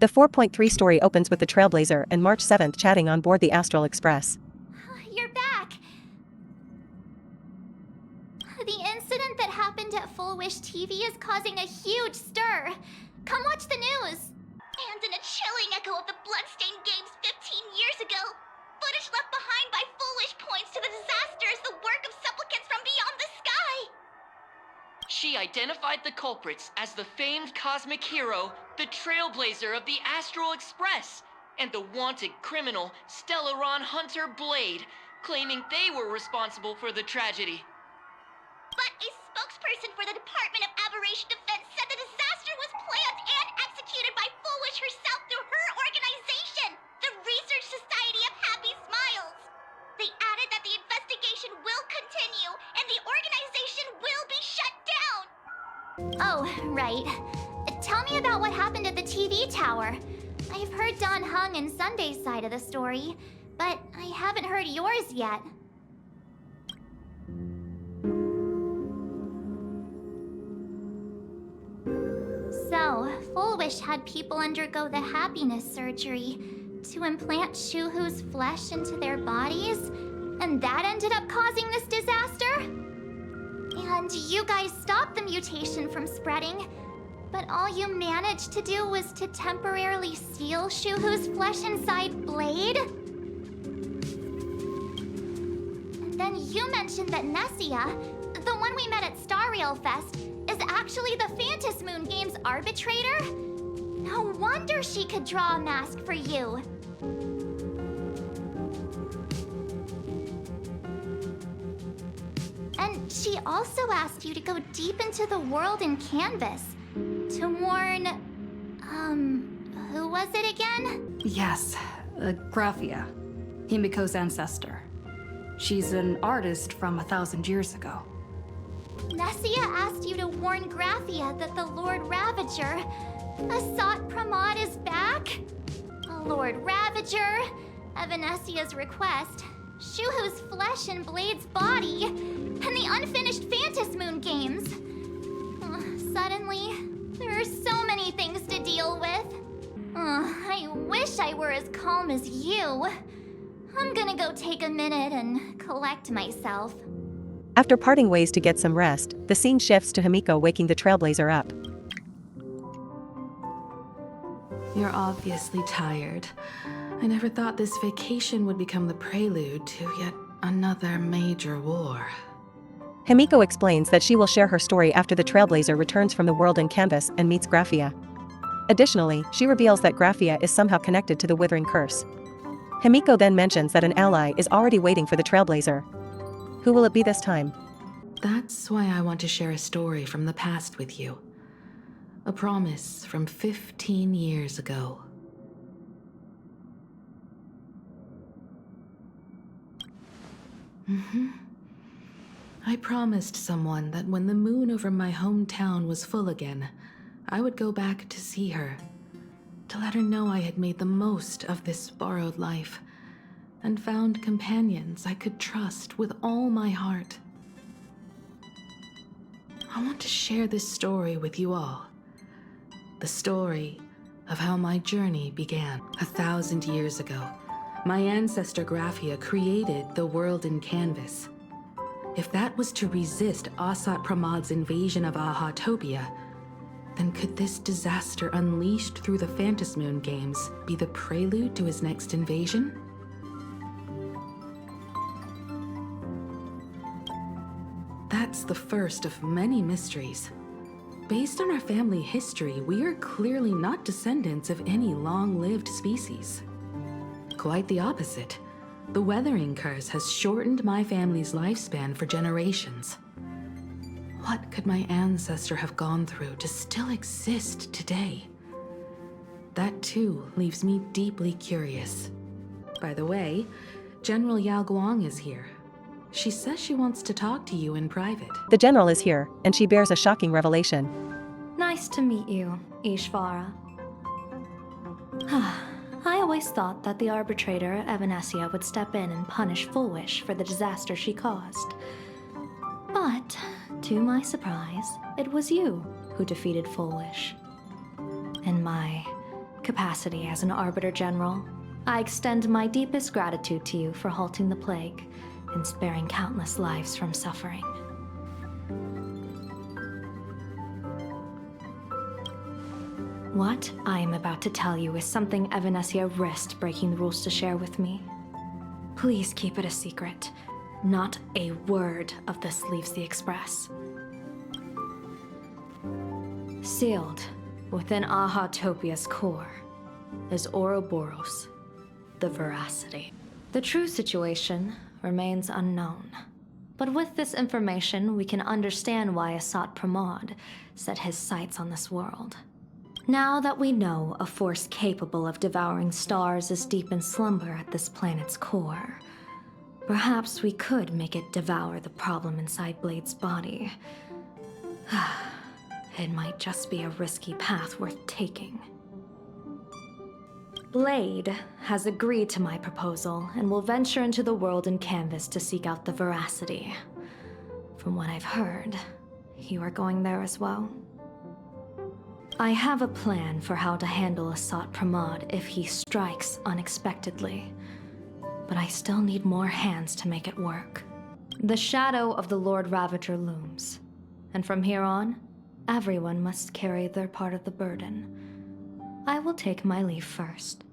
The 4.3 story opens with the Trailblazer and March 7th chatting on board the Astral Express. You're back! The incident that happened at Full Wish TV is causing a huge stir. Come watch the news! And in a chilling echo of the Bloodstained Games 15 years ago, footage left behind by Full Wish points to the disaster as the work of supplicants from beyond the sky! She identified the culprits as the famed cosmic hero, the Trailblazer of the Astral Express, and the wanted criminal, Stellaron Hunter Blade, claiming they were responsible for the tragedy. But a spokesperson for the Department of Aberration Defense said the disaster was planned and executed by Full Wish herself through her organization, the Research Society of Happy Smiles. They added that the investigation will continue and the organization will be shut down. Oh, right. Tell me about what happened at the TV tower. I've heard Don Hung and Sunday's side of the story, but I haven't heard yours yet. So, Full Wish had people undergo the happiness surgery to implant Shuhu's flesh into their bodies, and that ended up causing this disaster? And you guys stopped the mutation from spreading, but all you managed to do was to temporarily seal Shuhu's flesh inside Blade? And then you mentioned that Nessia, the one we met at Star Rail Fest, is actually the Phantasy Moon Games arbitrator? No wonder she could draw a mask for you. And she also asked you to go deep into the world in Canvas to warn, who was it again? Yes, Graphia, Himekos' ancestor. She's an artist from 1,000 years ago. Nessia asked you to warn Graphia that the Lord Ravager, Asat Pramad, is back? Lord Ravager, at Venessia's request, Shuhu's flesh and Blade's body, and the unfinished Phantasy Moon Games. Suddenly, there are so many things to deal with. I wish I were as calm as you. I'm gonna go take a minute and collect myself. After parting ways to get some rest, the scene shifts to Himeko waking the Trailblazer up. You're obviously tired. I never thought this vacation would become the prelude to yet another major war. Himeko explains that she will share her story after the Trailblazer returns from the world in Canvas and meets Graphia. Additionally, she reveals that Graphia is somehow connected to the Withering Curse. Himeko then mentions that an ally is already waiting for the Trailblazer. Who will it be this time? That's why I want to share a story from the past with you. A promise from 15 years ago. I promised someone that when the moon over my hometown was full again, I would go back to see her, to let her know I had made the most of this borrowed life, and found companions I could trust with all my heart. I want to share this story with you all. The story of how my journey began. 1,000 years ago, my ancestor Graphia created the world in Canvas. If that was to resist Asat Pramad's invasion of Ahatopia, then could this disaster unleashed through the Phantasy Moon Games be the prelude to his next invasion? That's the first of many mysteries. Based on our family history, we are clearly not descendants of any long-lived species. Quite the opposite. The Weathering Curse has shortened my family's lifespan for generations. What could my ancestor have gone through to still exist today? That too leaves me deeply curious. By the way, General Yao Guang is here. She says she wants to talk to you in private. The general is here, and she bears a shocking revelation. Nice to meet you, Ishvara. I always thought that the arbitrator, Evanessia, would step in and punish Full Wish for the disaster she caused. But, to my surprise, it was you who defeated Full Wish. In my capacity as an Arbiter General, I extend my deepest gratitude to you for halting the plague and sparing countless lives from suffering. What I am about to tell you is something Evanesia risked breaking the rules to share with me. Please keep it a secret. Not a word of this leaves the Express. Sealed within Ahatopia's core is Ouroboros, the Veracity. The true situation remains unknown. But with this information, we can understand why Asat Pramad set his sights on this world. Now that we know a force capable of devouring stars is deep in slumber at this planet's core, perhaps we could make it devour the problem inside Blade's body. It might just be a risky path worth taking. Blade has agreed to my proposal and will venture into the world in canvas to seek out the Veracity. From what I've heard, you are going there as well. I have a plan for how to handle Asat Pramad if he strikes unexpectedly, but I still need more hands to make it work. The shadow of the Lord Ravager looms, and from here on, everyone must carry their part of the burden. I will take my leave first.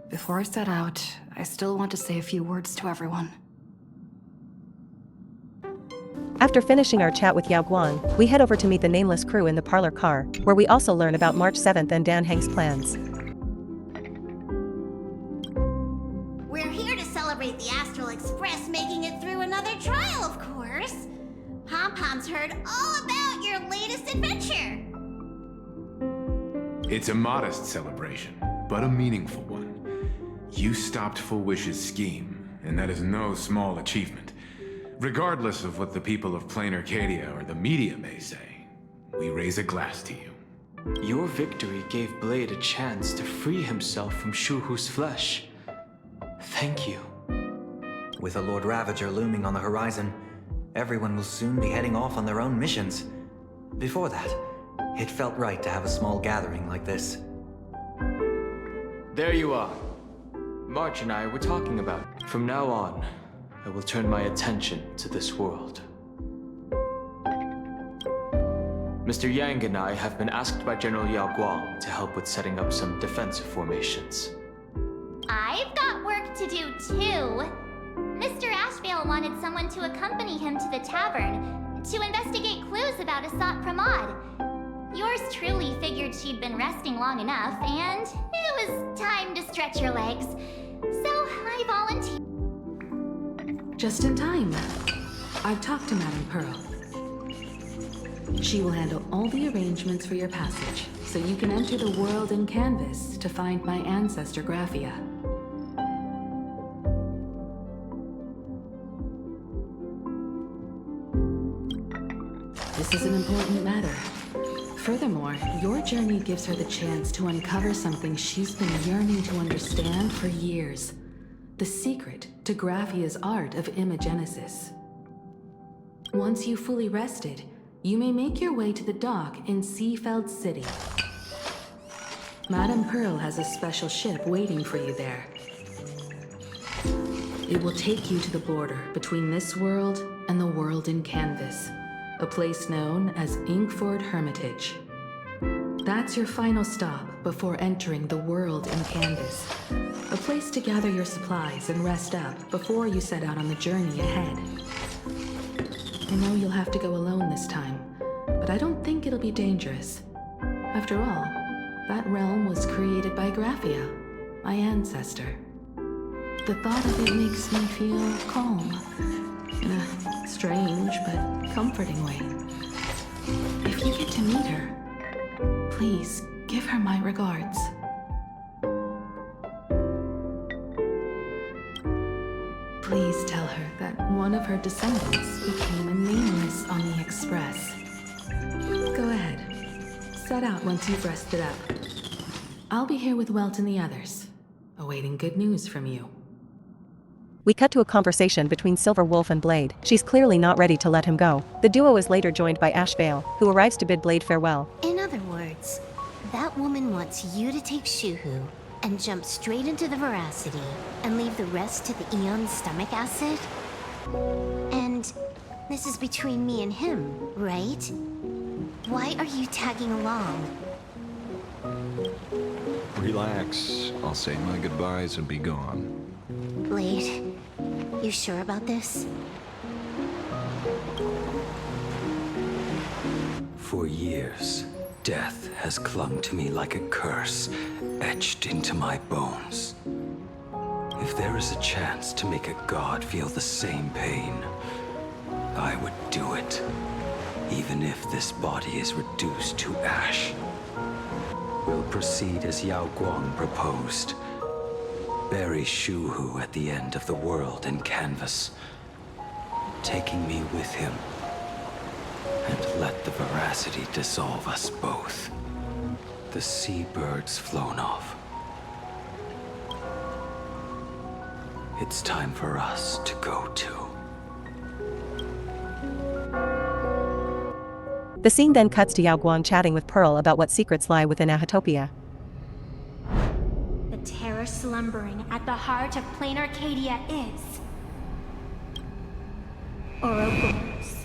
Before I set out, I still want to say a few words to everyone. After finishing our chat with Yao Guang, we head over to meet the nameless crew in the parlor car, where we also learn about March 7th and Dan Heng's plans. We're here to celebrate the Astral Express making it through another trial, of course. Pom-Pom's heard all about your latest adventure. It's a modest celebration, but a meaningful one. You stopped Full Wish's scheme, and that is no small achievement. Regardless of what the people of Planarcadia or the media may say, we raise a glass to you. Your victory gave Blade a chance to free himself from Shuhu's flesh. Thank you. With a Lord Ravager looming on the horizon, everyone will soon be heading off on their own missions. Before that, it felt right to have a small gathering like this. There you are. March and I were talking about it. From now on, I will turn my attention to this world. Mr. Yang and I have been asked by General Yao Guang to help with setting up some defensive formations. I've got work to do too. Mr. Ashvale wanted someone to accompany him to the tavern to investigate clues about Asat Pramad. Yours truly figured she'd been resting long enough, and it was time to stretch her legs. So I volunteered. Just in time. I've talked to Madame Pearl. She will handle all the arrangements for your passage, so you can enter the world in canvas to find my ancestor Graphia. This is an important matter. Furthermore, your journey gives her the chance to uncover something she's been yearning to understand for years. The secret to Graphia's art of imagenesis. Once you've fully rested, you may make your way to the dock in Seafeld City. Madame Pearl has a special ship waiting for you there. It will take you to the border between this world and the world in canvas, a place known as Inkford Hermitage. That's your final stop before entering the world in canvas, a place to gather your supplies and rest up before you set out on the journey ahead. I know you'll have to go alone this time, but I don't think it'll be dangerous. After all, that realm was created by Graphia, my ancestor. The thought of it makes me feel calm, in a strange but comforting way. If you get to meet her, please give her my regards. Please tell her that one of her descendants became a nameless on the Express. Go ahead. Set out once you've rested up. I'll be here with Welt and the others, awaiting good news from you. We cut to a conversation between Silver Wolf and Blade. She's clearly not ready to let him go. The duo is later joined by Ashvale, who arrives to bid Blade farewell. In other words, That woman wants you to take Shuhu and jump straight into the veracity and leave the rest to the Eon's stomach acid? And this is between me and him, right? Why are you tagging along? Relax. I'll say my goodbyes and be gone. Blade, you sure about this? For years, death has clung to me like a curse, etched into my bones. If there is a chance to make a god feel the same pain, I would do it. Even if this body is reduced to ash. We'll proceed as Yao Guang proposed. Bury Shuhu at the end of the world in canvas, taking me with him. And let the veracity dissolve us both. The seabirds flown off. It's time for us to go too. The scene then cuts to Yao Guang chatting with Pearl about what secrets lie within Ahatopia. The terror slumbering at the heart of Planarcadia is... Ouroboros.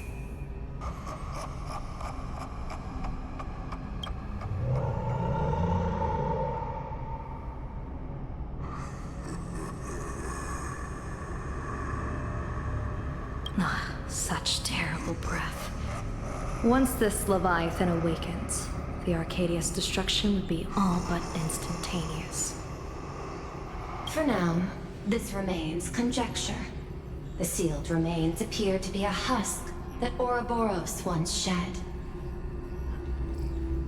Such terrible breath. Once this Leviathan awakens, the Arcadia's destruction would be all but instantaneous. For now, this remains conjecture. The sealed remains appear to be a husk that Ouroboros once shed.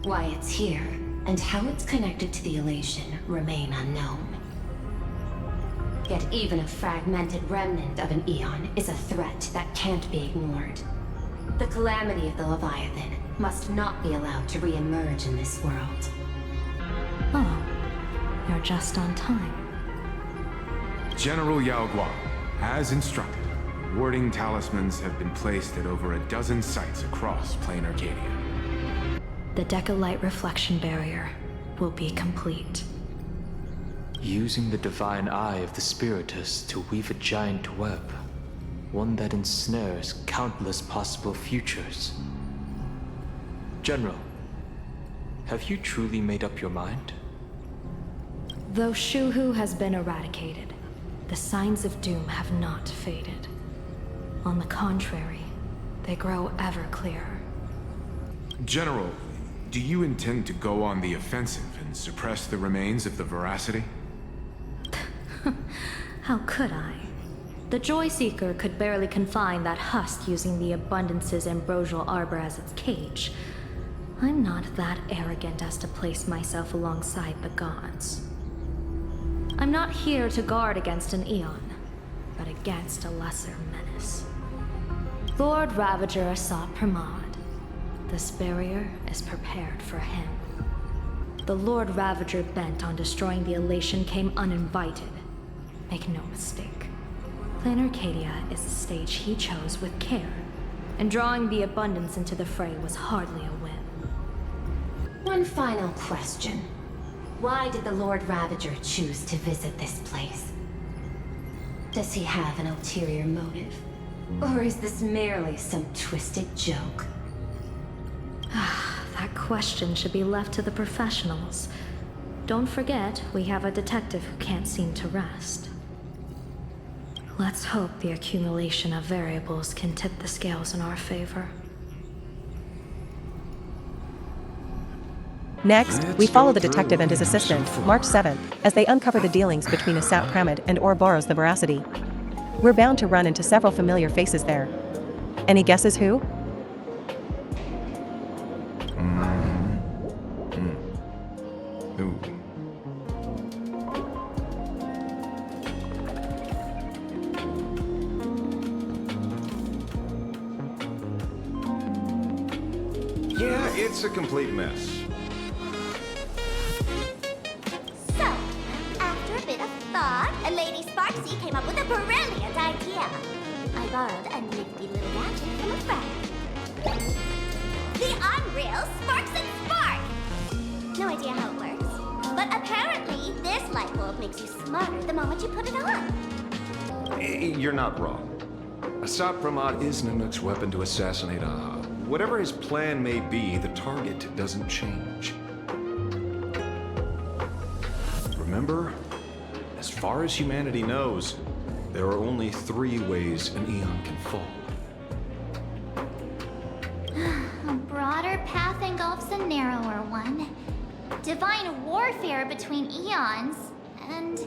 Why it's here, and how it's connected to the elation, remain unknown. Yet even a fragmented remnant of an Eon is a threat that can't be ignored. The calamity of the Leviathan must not be allowed to re-emerge in this world. Oh, you're just on time. General Yao Guang, as instructed, warding talismans have been placed at over a dozen sites across Planarcadia. The Decalight reflection barrier will be complete. Using the divine eye of the Spiritus to weave a giant web. One that ensnares countless possible futures. General, have you truly made up your mind? Though Shuhu has been eradicated, the signs of doom have not faded. On the contrary, they grow ever clearer. General, do you intend to go on the offensive and suppress the remains of the veracity? How could I? The Joyseeker could barely confine that husk using the Abundance's ambrosial arbor as its cage. I'm not that arrogant as to place myself alongside the gods. I'm not here to guard against an Eon, but against a lesser menace. Lord Ravager Asat Pramad. This barrier is prepared for him. The Lord Ravager bent on destroying the elation came uninvited. Make no mistake. Planarcadia is the stage he chose with care, and drawing the Abundance into the fray was hardly a win. One final question. Why did the Lord Ravager choose to visit this place? Does he have an ulterior motive? Or is this merely some twisted joke? That question should be left to the professionals. Don't forget, we have a detective who can't seem to rest. Let's hope the accumulation of variables can tip the scales in our favor. Next, we follow the detective and his assistant, March 7th, as they uncover the dealings between Asat Pramad and Ouroboros the Veracity. We're bound to run into several familiar faces there. Any guesses who? Yeah, it's a complete mess. So, after a bit of thought, Lady Sparksy came up with a brilliant idea. I borrowed a nifty little gadget from a friend. The Unreal Sparks and Spark! No idea how it works. But apparently, this light bulb makes you smarter the moment you put it on. You're not wrong. Asat Pramad is Nanook's weapon to assassinate Aha. Whatever his plan may be, the target doesn't change. Remember, as far as humanity knows, there are only 3 ways an Eon can fall. A broader path engulfs a narrower one. Divine warfare between eons, and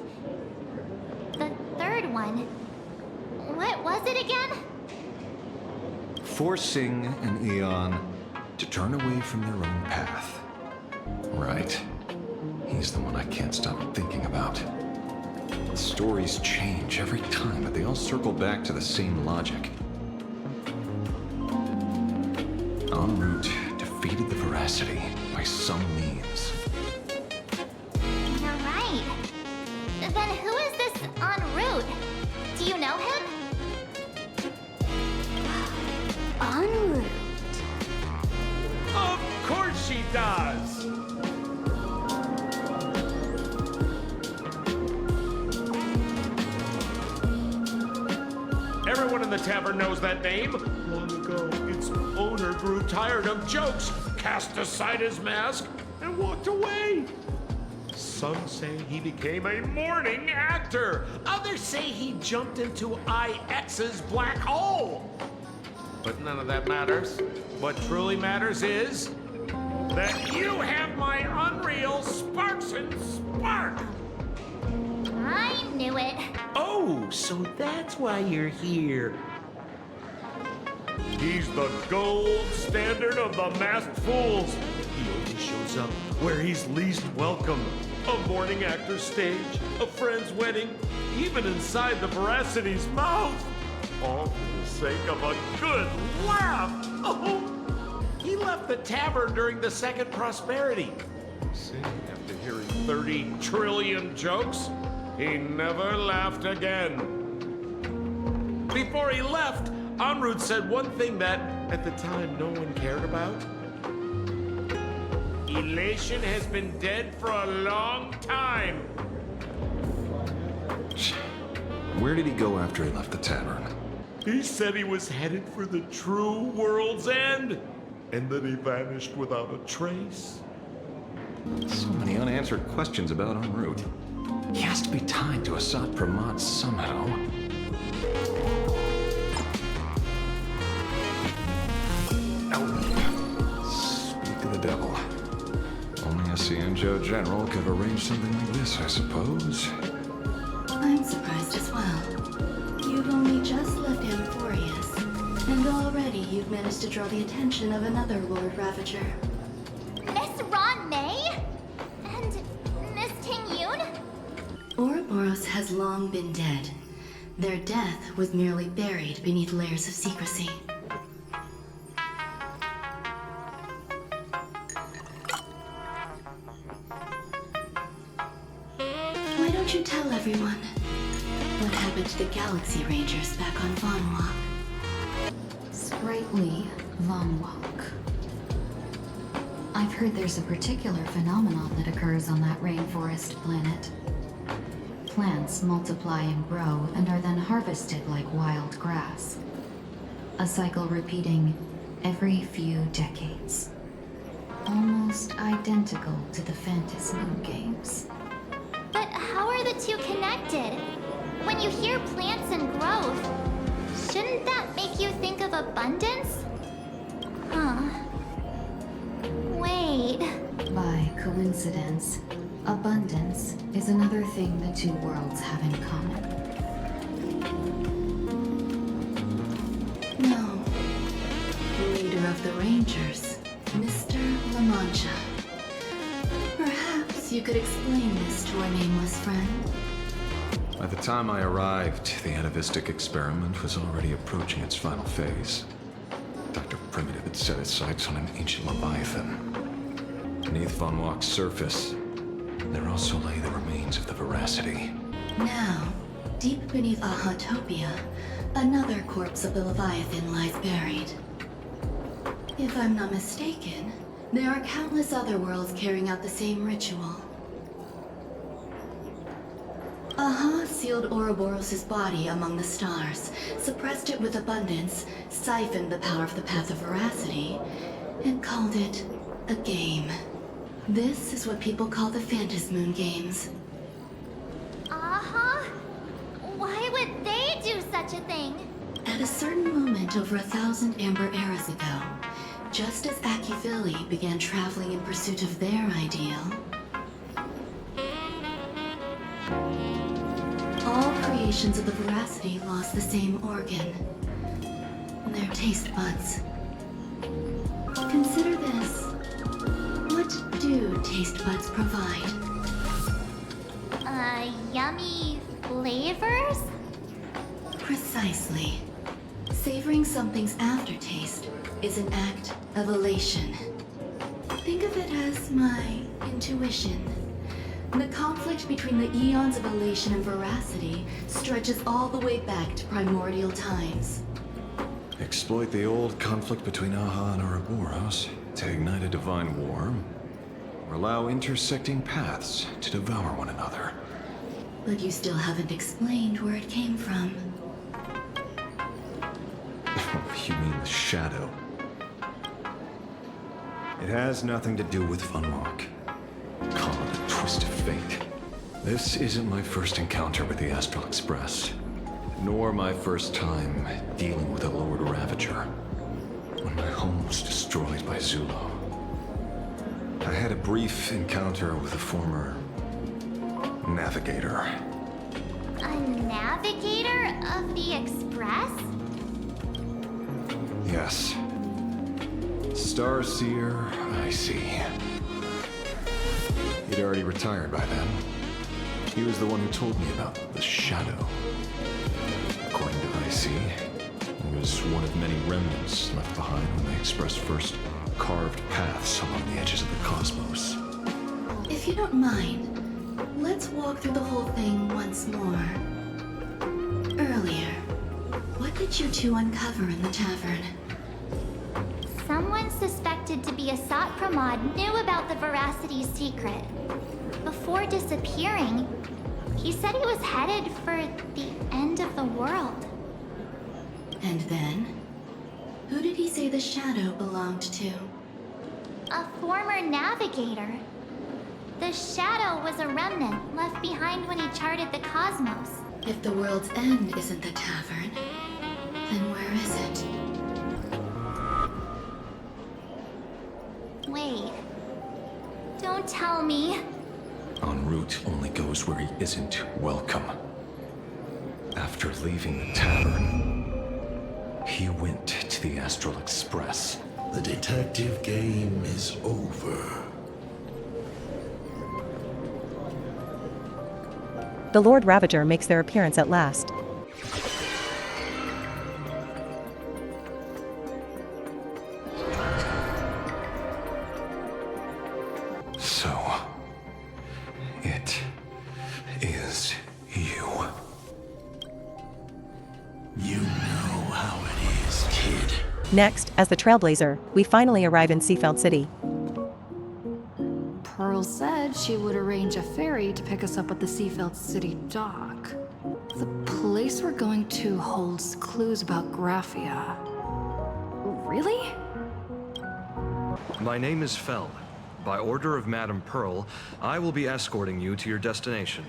the third one. What was it again? Forcing an Eon to turn away from their own path. Right. He's the one I can't stop thinking about. The stories change every time, but they all circle back to the same logic. En route defeated the Veracity by some means. You're right. Then who is this en route? Do you know him? En route. Of course she does! Everyone in the tavern knows that name. Long ago, its owner grew tired of jokes, cast aside his mask, and walked away. Some say he became a morning actor. Others say he jumped into IX's black hole. But none of that matters. What truly matters is that you have my unreal Sparks and Spark. I knew it. Oh, so that's why you're here. He's the gold standard of the masked fools. He only shows up where he's least welcome. A morning actor's stage, a friend's wedding, even inside the Veracity's mouth. All for the sake of a good laugh. Oh, he left the tavern during the Second Prosperity. See, after hearing 30 trillion jokes, he never laughed again. Before he left, en route said one thing that, at the time, no one cared about. Elation has been dead for a long time. Where did he go after he left the tavern? He said he was headed for the true world's end, and then he vanished without a trace. So many unanswered questions about en route. He has to be tied to Asat Pramad somehow. Speak of the devil. Only a CNJO general could arrange something like this, I suppose. I'm surprised as well. You've only just left Amphorius, and already you've managed to draw the attention of another Lord Ravager. Miss Ron May? And Miss Ting Yoon? Ouroboros has long been dead. Their death was merely buried beneath layers of secrecy. Why don't you tell everyone what happened to the Galaxy Rangers back on Vonwalk? Sprightly Vonwalk. I've heard there's a particular phenomenon that occurs on that rainforest planet. Plants multiply and grow and are then harvested like wild grass. A cycle repeating every few decades. Almost identical to the Phantasm Moon games. But how are the two connected? When you hear plants and growth, shouldn't that make you think of abundance? Huh. Wait. By coincidence, abundance is another thing the two worlds have in common. No. Leader of the Rangers, Mr. La Mancha. Perhaps you could explain this to our nameless friend. By the time I arrived, the atavistic experiment was already approaching its final phase. Dr. Primitive had set his sights on an ancient leviathan. Beneath Von Walk's surface, there also lay the remains of the Veracity. Now, deep beneath Ahatopia, another corpse of the Leviathan lies buried. If I'm not mistaken, There are countless other worlds carrying out the same ritual. Aha sealed Ouroboros' body among the stars, suppressed it with abundance, siphoned the power of the Path of Veracity, and called it a game. This is what people call the Phantasmoon Games. Aha? Why would they do such a thing? At a certain moment over 1,000 Amber Eras ago, just as Akivili began traveling in pursuit of their ideal, all creations of the Veracity lost the same organ, their taste buds. Consider this. What do taste buds provide? Yummy flavors? Precisely. Savoring something's aftertaste is an act of elation. Think of it as my intuition. The conflict between the eons of elation and veracity stretches all the way back to primordial times. Exploit the old conflict between Aha and Ouroboros to ignite a divine war, or allow intersecting paths to devour one another. But you still haven't explained where it came from. You mean the shadow? It has nothing to do with Funmark. Call it a twist of fate. This isn't my first encounter with the Astral Express, nor my first time dealing with a Lord Ravager. When my home was destroyed by Zulo, I had a brief encounter with a former navigator. A navigator of the Express? Yes. Starseer, I see. He'd already retired by then. He was the one who told me about the shadow. According to IC, he was one of many remnants left behind when the Express first carved paths along the edges of the cosmos. If you don't mind, let's walk through the whole thing once more. Earlier, what did you two uncover in the tavern? Someone suspected to be Asat Pramad knew about the Veracity's secret. Before disappearing, he said he was headed for the end of the world. And then? Who did he say the shadow belonged to? A former navigator. The shadow was a remnant left behind when he charted the cosmos. If the world's end isn't the tavern, then where is it? Wait. Don't tell me. En route only goes where he isn't welcome. After leaving the tavern, he went to the Astral Express. The detective game is over. The Lord Ravager makes their appearance at last. So, it is you. You know how it is, kid. Next, as the Trailblazer, we finally arrive in Seafeld City. Pearl said she would arrange a ferry to pick us up at the Seafeld City dock. The place we're going to holds clues about Graphia. Really? My name is Feld. By order of Madame Pearl, I will be escorting you to your destination.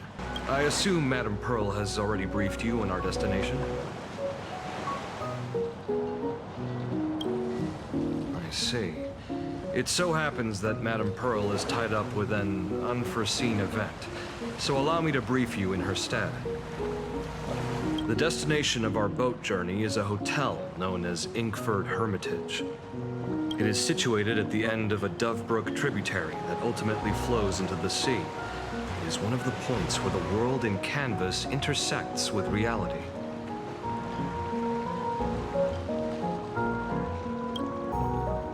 I assume Madame Pearl has already briefed you on our destination? I see. It so happens that Madame Pearl is tied up with an unforeseen event, so allow me to brief you in her stead. The destination of our boat journey is a hotel known as Inkford Hermitage. It is situated at the end of a Dovebrook tributary that ultimately flows into the sea. It is one of the points where the world in canvas intersects with reality.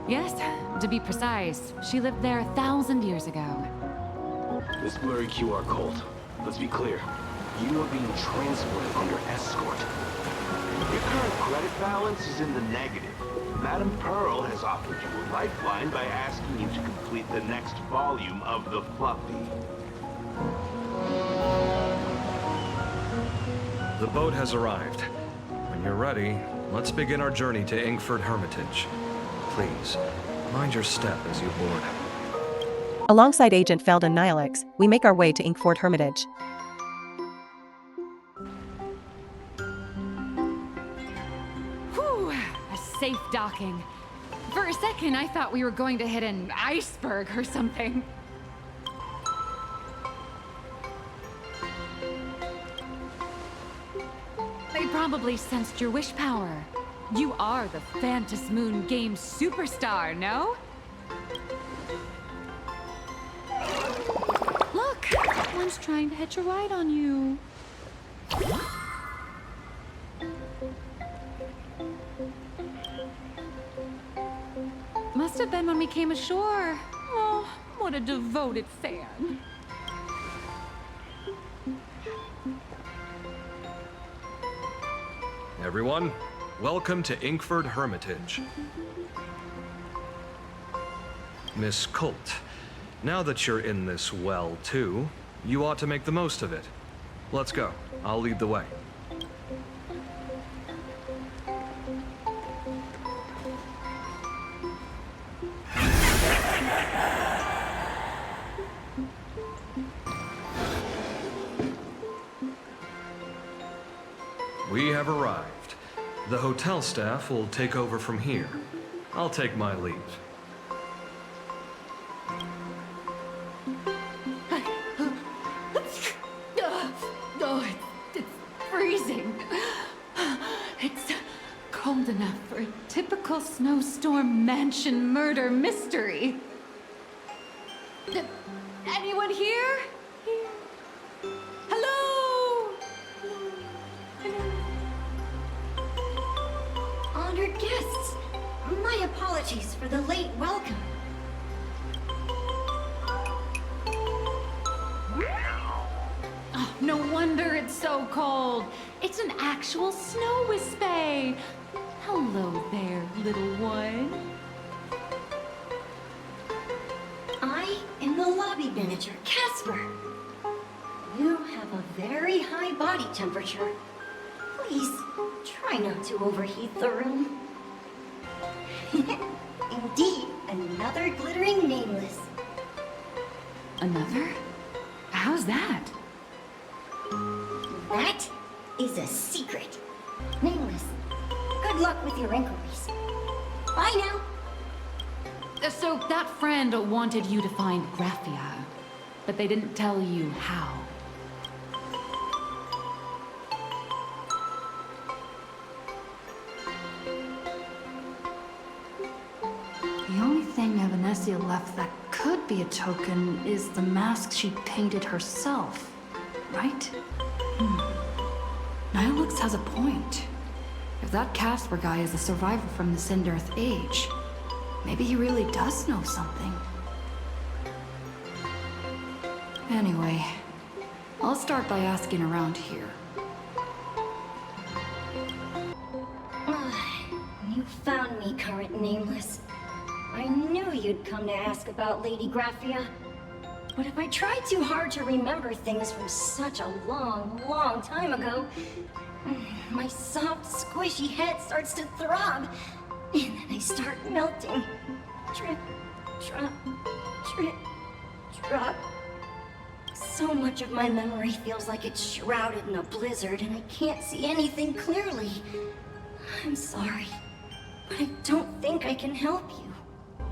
Yes, to be precise, she lived there 1,000 years ago. This blurry QR code. Let's be clear. You are being transported under escort. Your current credit balance is in the negative. Madame Pearl has offered you a lifeline by asking you to complete the next volume of the Fluffy. The boat has arrived. When you're ready, let's begin our journey to Inkford Hermitage. Please, mind your step as you board. Alongside Agent Feld and Nihilix, we make our way to Inkford Hermitage. Whew, a safe docking. For a second, I thought we were going to hit an iceberg or something. They probably sensed your wish power. You are the Phantas Moon game superstar, no? Look, one's trying to hitch a ride on you. Must have been when we came ashore. Oh, what a devoted fan. Everyone, welcome to Inkford Hermitage. Miss Colt, now that you're in this well, too, you ought to make the most of it. Let's go. I'll lead the way. We have arrived. The hotel staff will take over from here. I'll take my leave. Oh, it's freezing. It's cold enough for a typical snowstorm mansion murder mystery. Anyone here? Hello? Honored guests, my apologies for the late welcome. Oh, no wonder it's so cold. It's an actual snow wispy. Hello there, little one. I am the lobby manager, Casper. You have a very high body temperature. Please, try not to overheat the room. Indeed, another glittering nameless. Another? How's that? That is a secret. Nameless, good luck with your inquiries. Bye now. So that friend wanted you to find Graphia, but they didn't tell you how. The only thing Evanessia left that could be a token is the mask she painted herself, right? Nihilix has a point. If that Casper guy is a survivor from the Sindarth age, maybe he really does know something. Anyway, I'll start by asking around here. You found me, current nameless. I knew you'd come to ask about Lady Graphia. But if I try too hard to remember things from such a long, long time ago, my soft, squishy head starts to throb, and then I start melting. Drip, drop, drip, drop. So much of my memory feels like it's shrouded in a blizzard, and I can't see anything clearly. I'm sorry, but I don't think I can help you.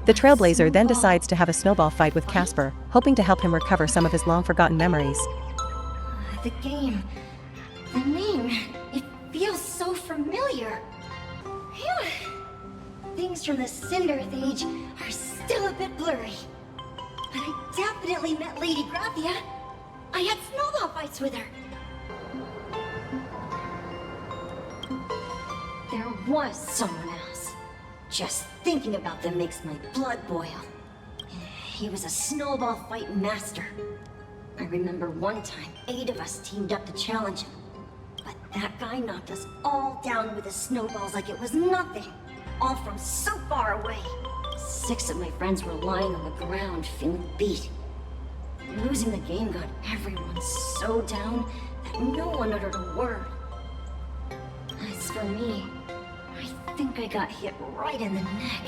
The Trailblazer then decides to have a snowball fight with Casper, hoping to help him recover some of his long-forgotten memories. The game, the name, it feels so familiar. Phew. Things from the Sindarth age are still a bit blurry. But I definitely met Lady Graphia. I had snowball fights with her. There was someone else. Just thinking about them makes my blood boil. He was a snowball fight master. I remember one time, 8 of us teamed up to challenge him. But that guy knocked us all down with his snowballs like it was nothing. all from so far away. 6 of my friends were lying on the ground, feeling beat. Losing the game got everyone so down that no one uttered a word. As for me, I think I got hit right in the neck.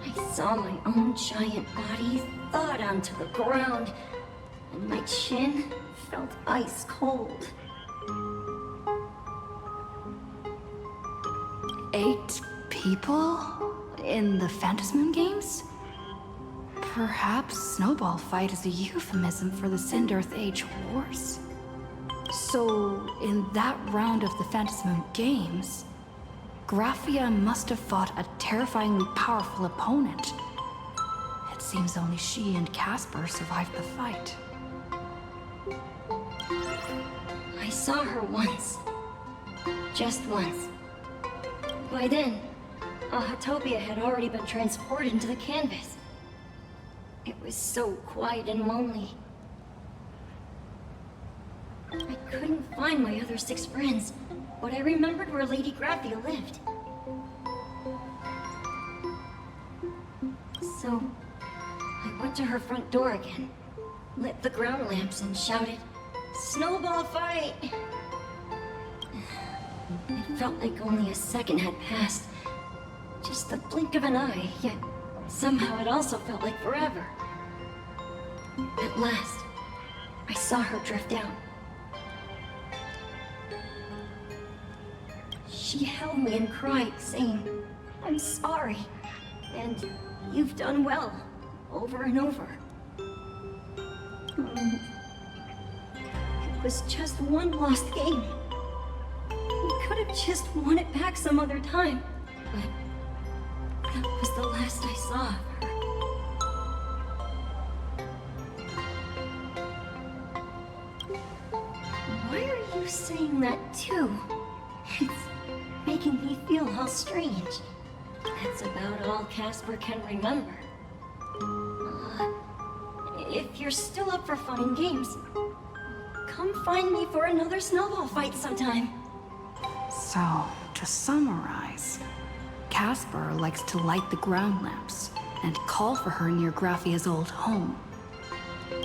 I saw my own giant body thud onto the ground, and my chin felt ice cold. 8 people? In the Phantasmoon games? Perhaps Snowball Fight is a euphemism for the Sindearth Age Wars? So, in that round of the Phantasmoon games, Graphia must have fought a terrifyingly powerful opponent. It seems only she and Casper survived the fight. I saw her once. Just once. By then, Ahatopia had already been transported into the canvas. It was so quiet and lonely. I couldn't find my other 6 friends, but I remembered where Lady Graphia lived. So, I went to her front door again, lit the ground lamps and shouted, "Snowball fight!" It felt like only a second had passed. Just the blink of an eye, yet somehow it also felt like forever. At last, I saw her drift out. She held me and cried, saying, "I'm sorry, and you've done well," over and over. It was just one lost game. We could have just won it back some other time, but that was the last I saw of her. Why are you saying that too? It's making me feel all strange. That's about all Casper can remember. If you're still up for fun and games, come find me for another snowball fight sometime. So, to summarize, Casper likes to light the ground lamps and call for her near Graphia's old home.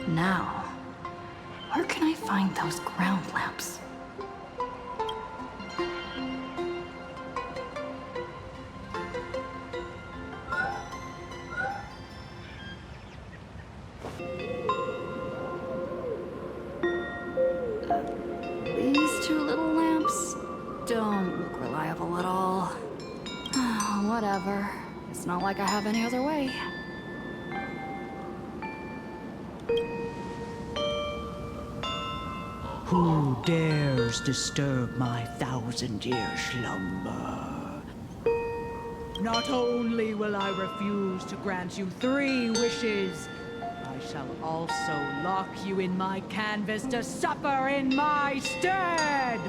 Now, where can I find those ground lamps? These 2 little lamps don't look reliable at all. Whatever. It's not like I have any other way. Who dares disturb my 1,000-year slumber? Not only will I refuse to grant you 3 wishes, I shall also lock you in my canvas to suffer in my stead!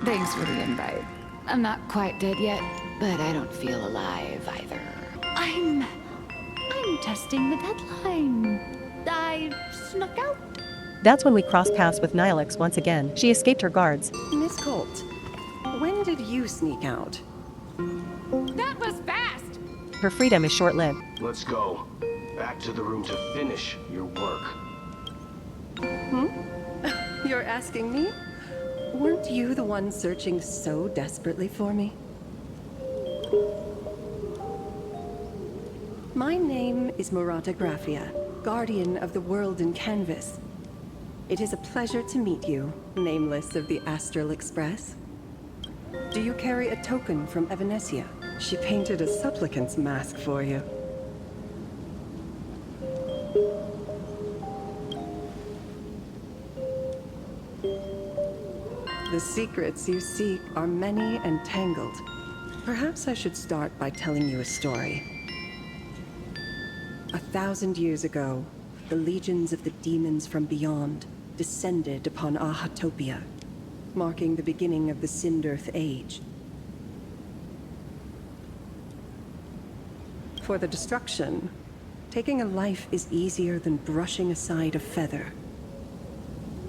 Thanks for the invite. I'm not quite dead yet, but I don't feel alive either. I'm testing the deadline. I snuck out. That's when we cross paths with Nihilix once again. She escaped her guards. Miss Colt, when did you sneak out? That was fast! Her freedom is short-lived. Let's go. Back to the room to finish your work. You're asking me? Weren't you the one searching so desperately for me? My name is Murata Graphia, guardian of the world in canvas. It is a pleasure to meet you, nameless of the Astral Express. Do you carry a token from Evanesia? She painted a supplicant's mask for you. The secrets you seek are many and tangled. Perhaps I should start by telling you a story. 1,000 years ago, the legions of the demons from beyond descended upon Ahatopia, marking the beginning of the Sindearth Age. For the destruction, taking a life is easier than brushing aside a feather.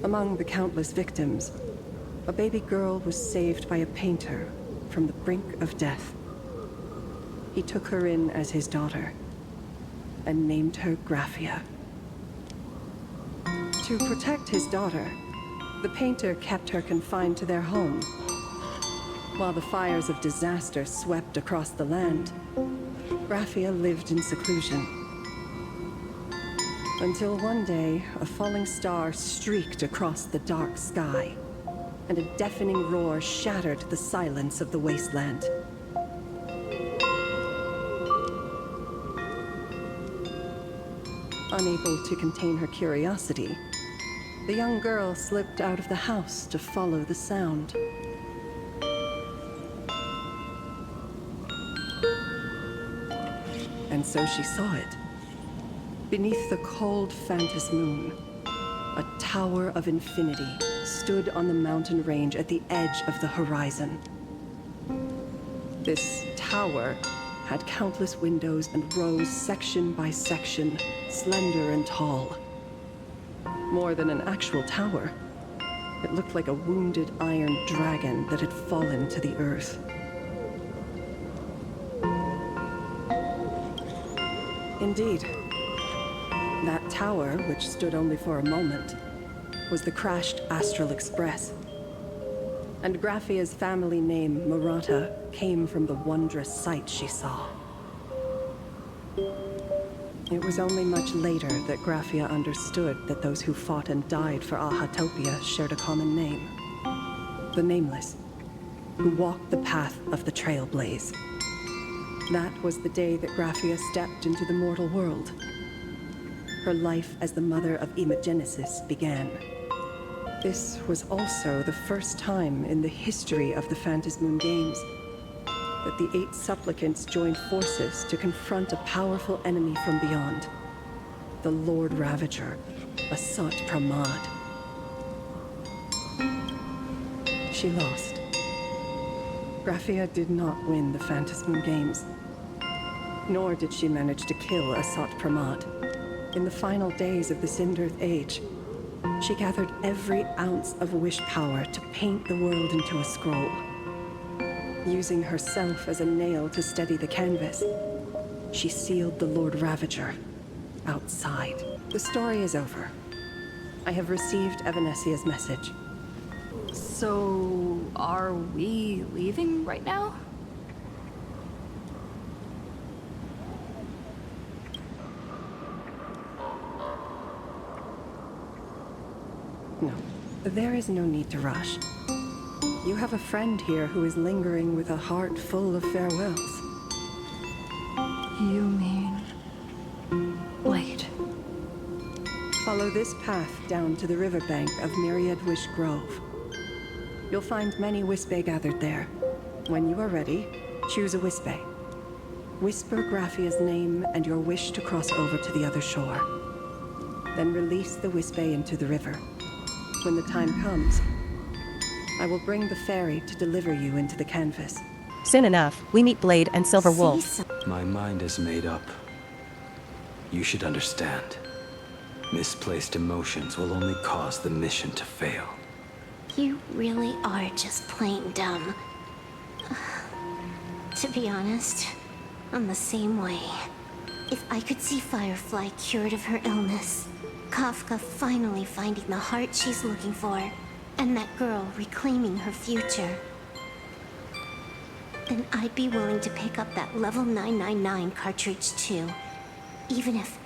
Among the countless victims, a baby girl was saved by a painter from the brink of death. He took her in as his daughter and named her Graphia. To protect his daughter, the painter kept her confined to their home. While the fires of disaster swept across the land, Graphia lived in seclusion. Until one day, a falling star streaked across the dark sky, and a deafening roar shattered the silence of the wasteland. Unable to contain her curiosity, the young girl slipped out of the house to follow the sound. And so she saw it. Beneath the cold Phantas moon, a tower of infinity stood on the mountain range at the edge of the horizon. This tower had countless windows and rose section by section, slender and tall. More than an actual tower, it looked like a wounded iron dragon that had fallen to the earth. Indeed, that tower, which stood only for a moment, was the crashed Astral Express. And Graphia's family name, Murata, came from the wondrous sight she saw. It was only much later that Graphia understood that those who fought and died for Ahatopia shared a common name. The Nameless, who walked the path of the Trailblaze. That was the day that Graphia stepped into the mortal world. Her life as the mother of Imogenesis began. This was also the first time in the history of the Phantas Moon Games that the 8 supplicants joined forces to confront a powerful enemy from beyond. The Lord Ravager, Asat Pramad. She lost. Graphia did not win the Phantas Moon Games. Nor did she manage to kill Asat Pramad. In the final days of the Cinderth Age, she gathered every ounce of wish power to paint the world into a scroll. Using herself as a nail to steady the canvas, she sealed the Lord Ravager outside. The story is over. I have received Evanesia's message. So, are we leaving right now? No, there is no need to rush. You have a friend here who is lingering with a heart full of farewells. You mean... Blade? Follow this path down to the riverbank of Myriad Wish Grove. You'll find many Wispe gathered there. When you are ready, choose a Wispe. Whisper Graphia's name and your wish to cross over to the other shore. Then release the Wispe into the river. When the time comes, I will bring the ferry to deliver you into the canvas. Soon enough, we meet Blade and Silver Wolf. My mind is made up. You should understand. Misplaced emotions will only cause the mission to fail. You really are just plain dumb. To be honest, I'm the same way. If I could see Firefly cured of her illness, Kafka finally finding the heart she's looking for, and that girl reclaiming her future, then I'd be willing to pick up that level 999 cartridge too, even if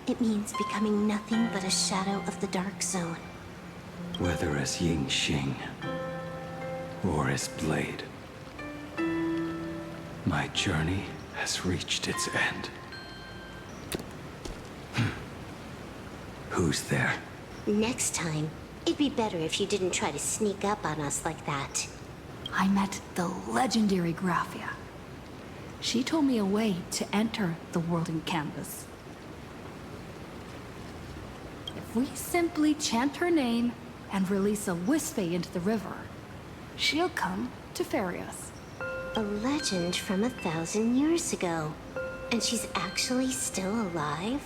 it means becoming nothing but a shadow of the Dark Zone. Whether as Ying Xing or as Blade, my journey has reached its end. Who's there? Next time, it'd be better if you didn't try to sneak up on us like that. I met the legendary Graphia. She told me a way to enter the world in canvas. If we simply chant her name and release a Wispe into the river, she'll come to ferry us. A legend from 1,000 years ago. And she's actually still alive?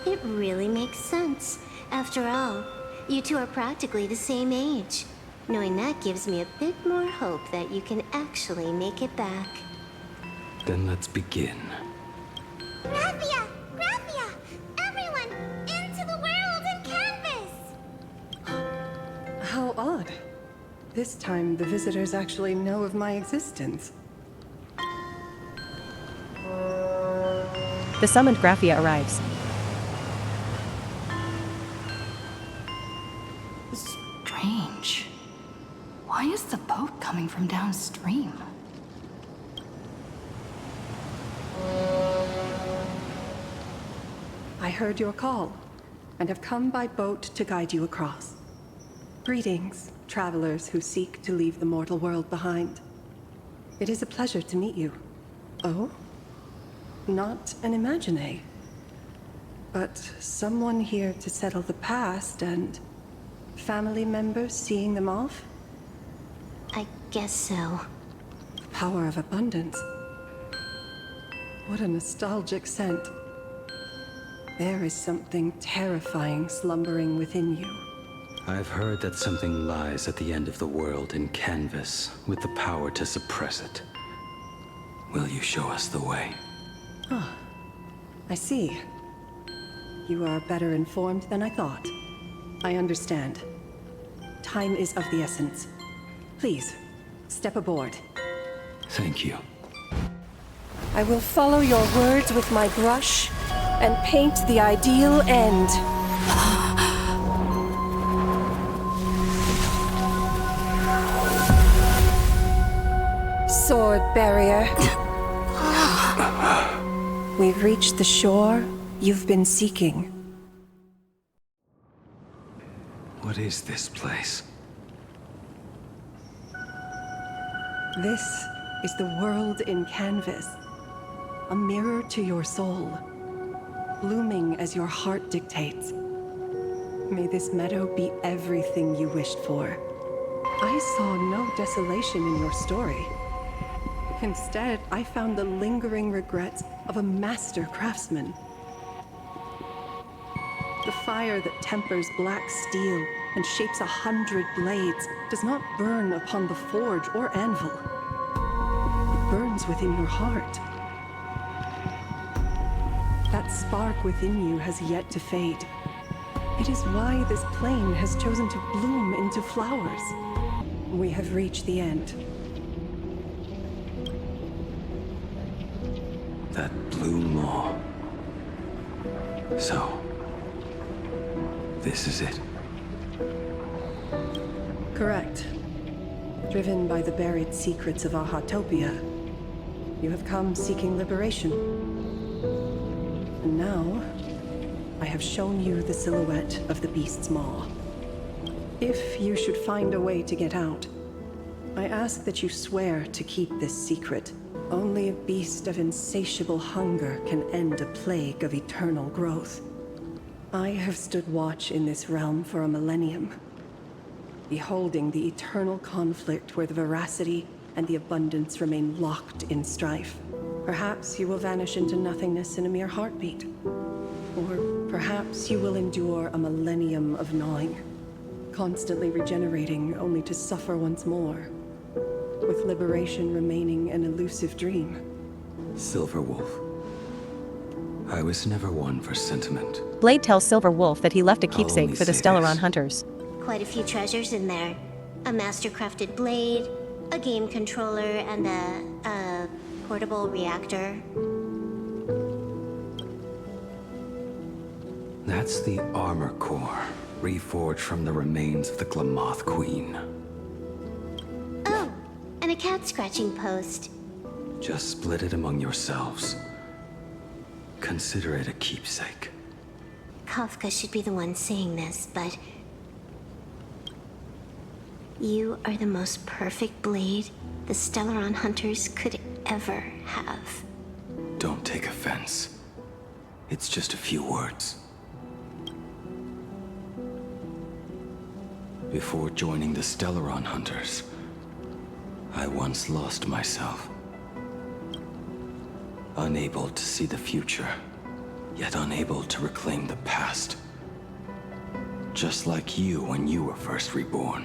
It really makes sense. After all, You two are practically the same age. Knowing that gives me a bit more hope that you can actually make it back. Then let's begin. Graphia! Graphia! Everyone, into the world and canvas! How odd. This time, the visitors actually know of my existence. The summoned Graphia arrives. Strange. Why is the boat coming from downstream? I heard your call, and have come by boat to guide you across. Greetings, travelers who seek to leave the mortal world behind. It is a pleasure to meet you. Oh? Not an imagine, but someone here to settle the past and family members seeing them off? I guess so. The power of abundance. What a nostalgic scent. There is something terrifying slumbering within you. I've heard that something lies at the end of the world in canvas, with the power to suppress it. Will you show us the way? Ah, I see. You are better informed than I thought. I understand. Time is of the essence. Please, step aboard. Thank you. I will follow your words with my brush and paint the ideal end. Sword barrier. We've reached the shore you've been seeking. What is this place? This is the world in canvas. A mirror to your soul, blooming as your heart dictates. May this meadow be everything you wished for. I saw no desolation in your story. Instead, I found the lingering regrets of a master craftsman. The fire that tempers black steel and shapes 100 blades does not burn upon the forge or anvil. It burns within your heart. That spark within you has yet to fade. It is why this plane has chosen to bloom into flowers. We have reached the end. That blue maw. So, this is it. Correct. Driven by the buried secrets of Ahatopia, you have come seeking liberation. And now, I have shown you the silhouette of the beast's maw. If you should find a way to get out, I ask that you swear to keep this secret. Only a beast of insatiable hunger can end a plague of eternal growth. I have stood watch in this realm for a millennium, beholding the eternal conflict where the veracity and the abundance remain locked in strife. Perhaps you will vanish into nothingness in a mere heartbeat. Or perhaps you will endure a millennium of gnawing, constantly regenerating only to suffer once more, with liberation remaining an elusive dream. Silver Wolf. I was never one for sentiment. Blade tells Silver Wolf that he left a I'll keepsake only for the say Stellaron this. hunters. Quite a few treasures in there. A master-crafted blade, a game controller, and a portable reactor. That's the armor core, reforged from the remains of the Glamoth Queen. Oh, and a cat-scratching post. Just split it among yourselves. Consider it a keepsake. Kafka should be the one saying this, but... you are the most perfect blade the Stellaron hunters could ever have. Don't take offense. It's just a few words. Before joining the Stellaron hunters, I once lost myself. Unable to see the future, yet unable to reclaim the past. just like you when you were first reborn.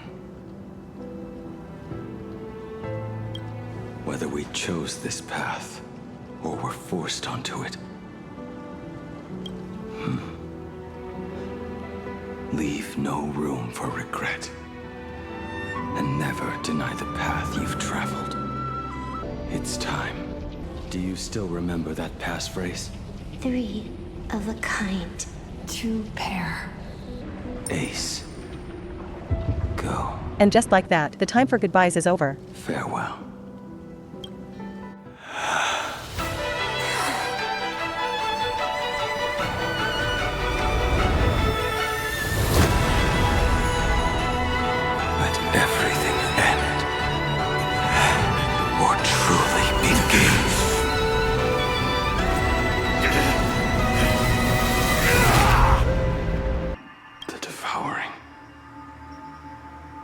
Whether we chose this path, or were forced onto it. Leave no room for regret. And never deny the path you've traveled. It's time. Do you still remember that passphrase? 3 of a kind. 2 pair. Ace. Go. And just like that, the time for goodbyes is over. Farewell.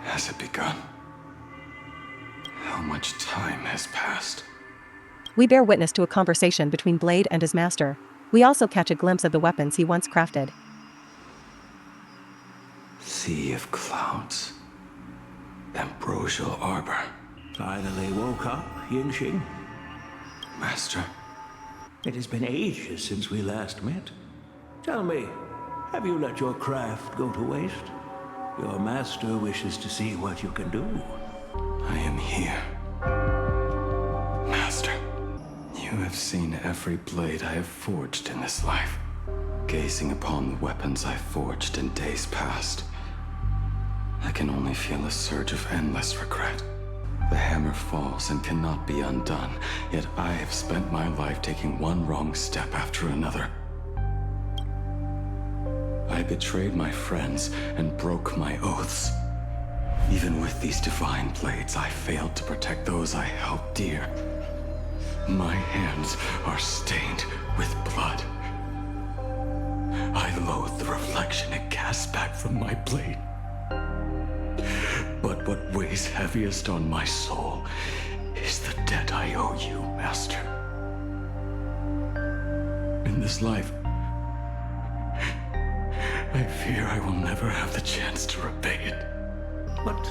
Has it begun? How much time has passed? We bear witness to a conversation between Blade and his master. We also catch a glimpse of the weapons he once crafted. Sea of clouds. Ambrosial arbor. Finally woke up, Yingxing. Master. It has been ages since we last met. Tell me, have you let your craft go to waste? Your master wishes to see what you can do. I am here. Master, you have seen every blade I have forged in this life. Gazing upon the weapons I forged in days past, I can only feel a surge of endless regret. The hammer falls and cannot be undone, yet I have spent my life taking one wrong step after another. I betrayed my friends and broke my oaths. Even with these divine blades, I failed to protect those I held dear. My hands are stained with blood. I loathe the reflection it casts back from my blade. But what weighs heaviest on my soul is the debt I owe you, Master. In this life, I fear I will never have the chance to repay it. But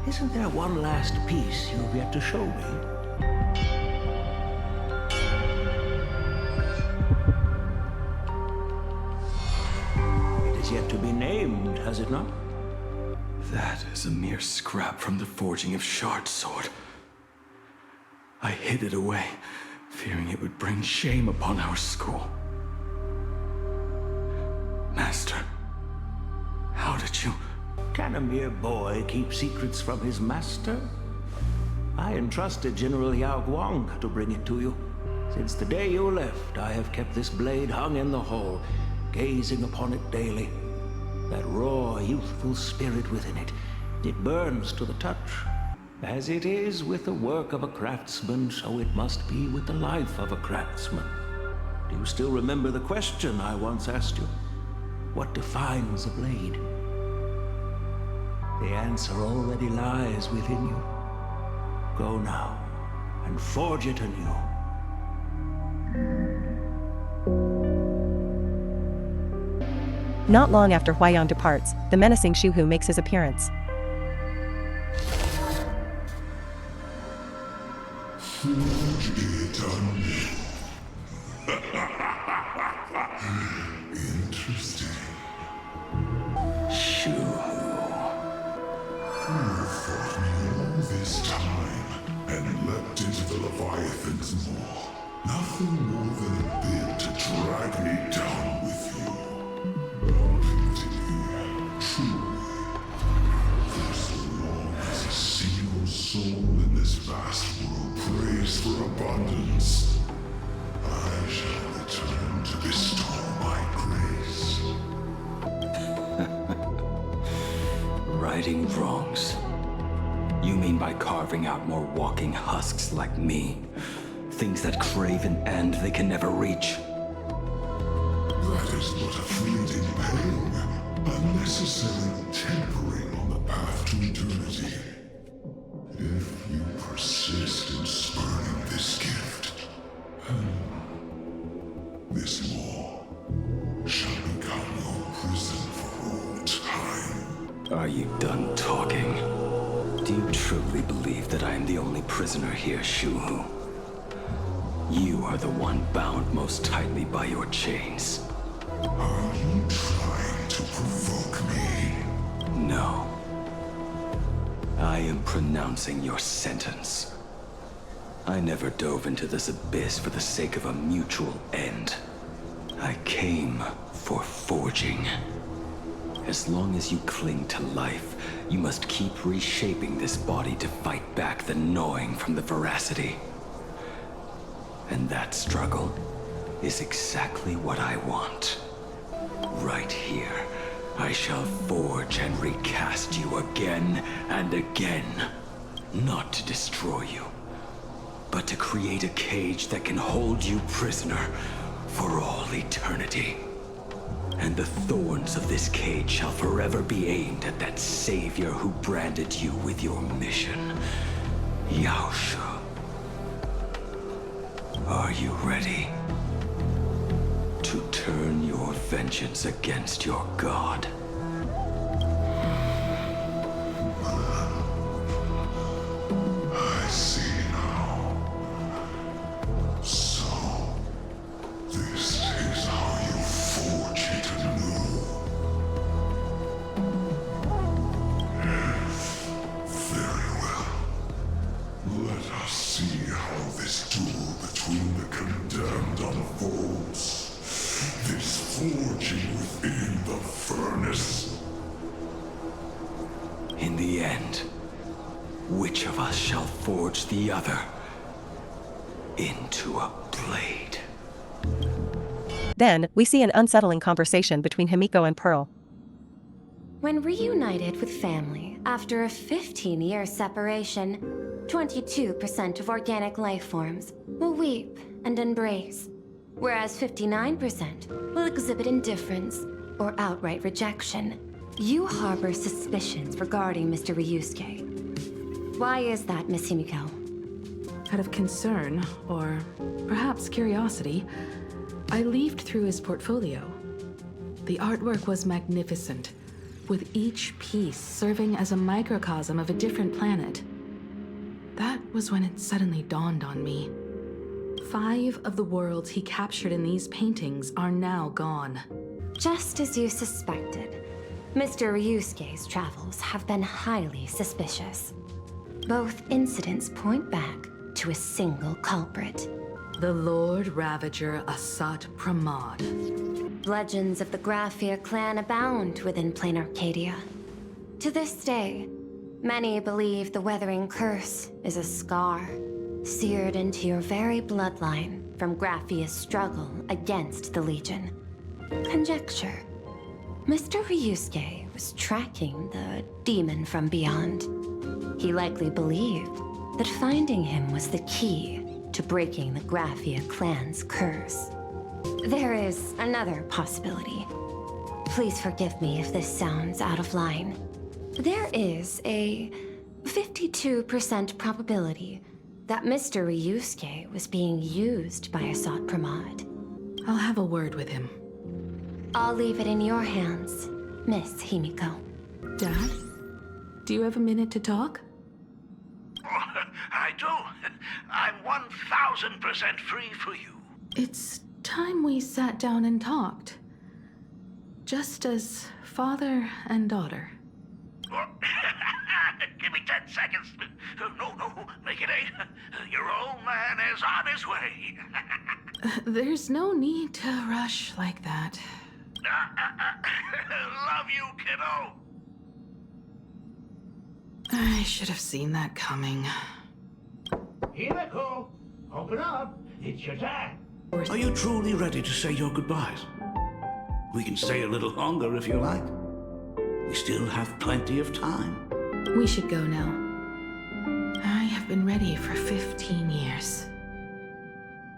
isn't there one last piece you've yet to show me? It is yet to be named, has it not? That is a mere scrap from the forging of Shard Sword. I hid it away, fearing it would bring shame upon our school. Master, how did you... Can a mere boy keep secrets from his master? I entrusted General Yao Guang to bring it to you. Since the day you left, I have kept this blade hung in the hall, gazing upon it daily. That raw, youthful spirit within it, it burns to the touch. As it is with the work of a craftsman, so it must be with the life of a craftsman. Do you still remember the question I once asked you? What defines a blade? The answer already lies within you. Go now, and forge it anew. Not long after Huayan departs, the menacing Shuhu makes his appearance. Forge it anew. Interesting. Shuhu. You fought me all this time and leapt into the Leviathan's maw. Nothing more than a bid to drag me down with you. Truly, for so long as a single soul in this vast world prays for abundance, I shall return to bestow my grace. Righting wrongs. You mean by carving out more walking husks like me? Things that crave an end they can never reach. That is but a fleeting pang, a necessary tempering on the path to eternity. If you persist in spurning this gift, this maw shall become your prison for all time. Are you done talking? Do you truly believe that I am the only prisoner here, Shuhu? You are the one bound most tightly by your chains. Are you trying to provoke me? No. I am pronouncing your sentence. I never dove into this abyss for the sake of a mutual end. I came for forging. As long as you cling to life, you must keep reshaping this body to fight back the gnawing from the veracity. And that struggle is exactly what I want. Right here, I shall forge and recast you again and again. Not to destroy you, but to create a cage that can hold you prisoner for all eternity. And the thorns of this cage shall forever be aimed at that savior who branded you with your mission, Yaosha. Are you ready to turn your vengeance against your god? I see now. So, this is how you forge it anew. Very well. Let us see how this duel between the condemned unfolds. This forging within the furnace. In the end, which of us shall forge the other into a blade? Then, we see an unsettling conversation between Himeko and Pearl. When reunited with family after a 15-year separation, 22% of organic life forms will weep and embrace, whereas 59% will exhibit indifference or outright rejection. You harbor suspicions regarding Mr. Ryusuke. Why is that, Miss Himeko? Out of concern, or perhaps curiosity, I leafed through his portfolio. The artwork was magnificent, with each piece serving as a microcosm of a different planet. That was when it suddenly dawned on me. 5 of the worlds he captured in these paintings are now gone. Just as you suspected, Mr. Ryusuke's travels have been highly suspicious. Both incidents point back to a single culprit. The Lord Ravager Asat Pramad. Legends of the Graphia clan abound within Planarcadia. To this day, many believe the Weathering Curse is a scar seared into your very bloodline from Graphia's struggle against the Legion. Conjecture. Mr. Ryusuke was tracking the demon from beyond. He likely believed that finding him was the key to breaking the Graphia clan's curse. There is another possibility. Please forgive me if this sounds out of line. There is a 52% probability that Mr. Ryusuke was being used by Asat Pramad. I'll have a word with him. I'll leave it in your hands, Miss Himeko. Dad? Do you have a minute to talk? I do. I'm 1000% free for you. It's time we sat down and talked. Just as father and daughter. Give me 10 seconds. No, make it 8. Your old man is on his way. There's no need to rush like that. Love you, kiddo. I should have seen that coming. Himeko, open up. It's your time. Are you truly ready to say your goodbyes? We can stay a little longer if you like. We still have plenty of time. We should go now. I have been ready for 15 years.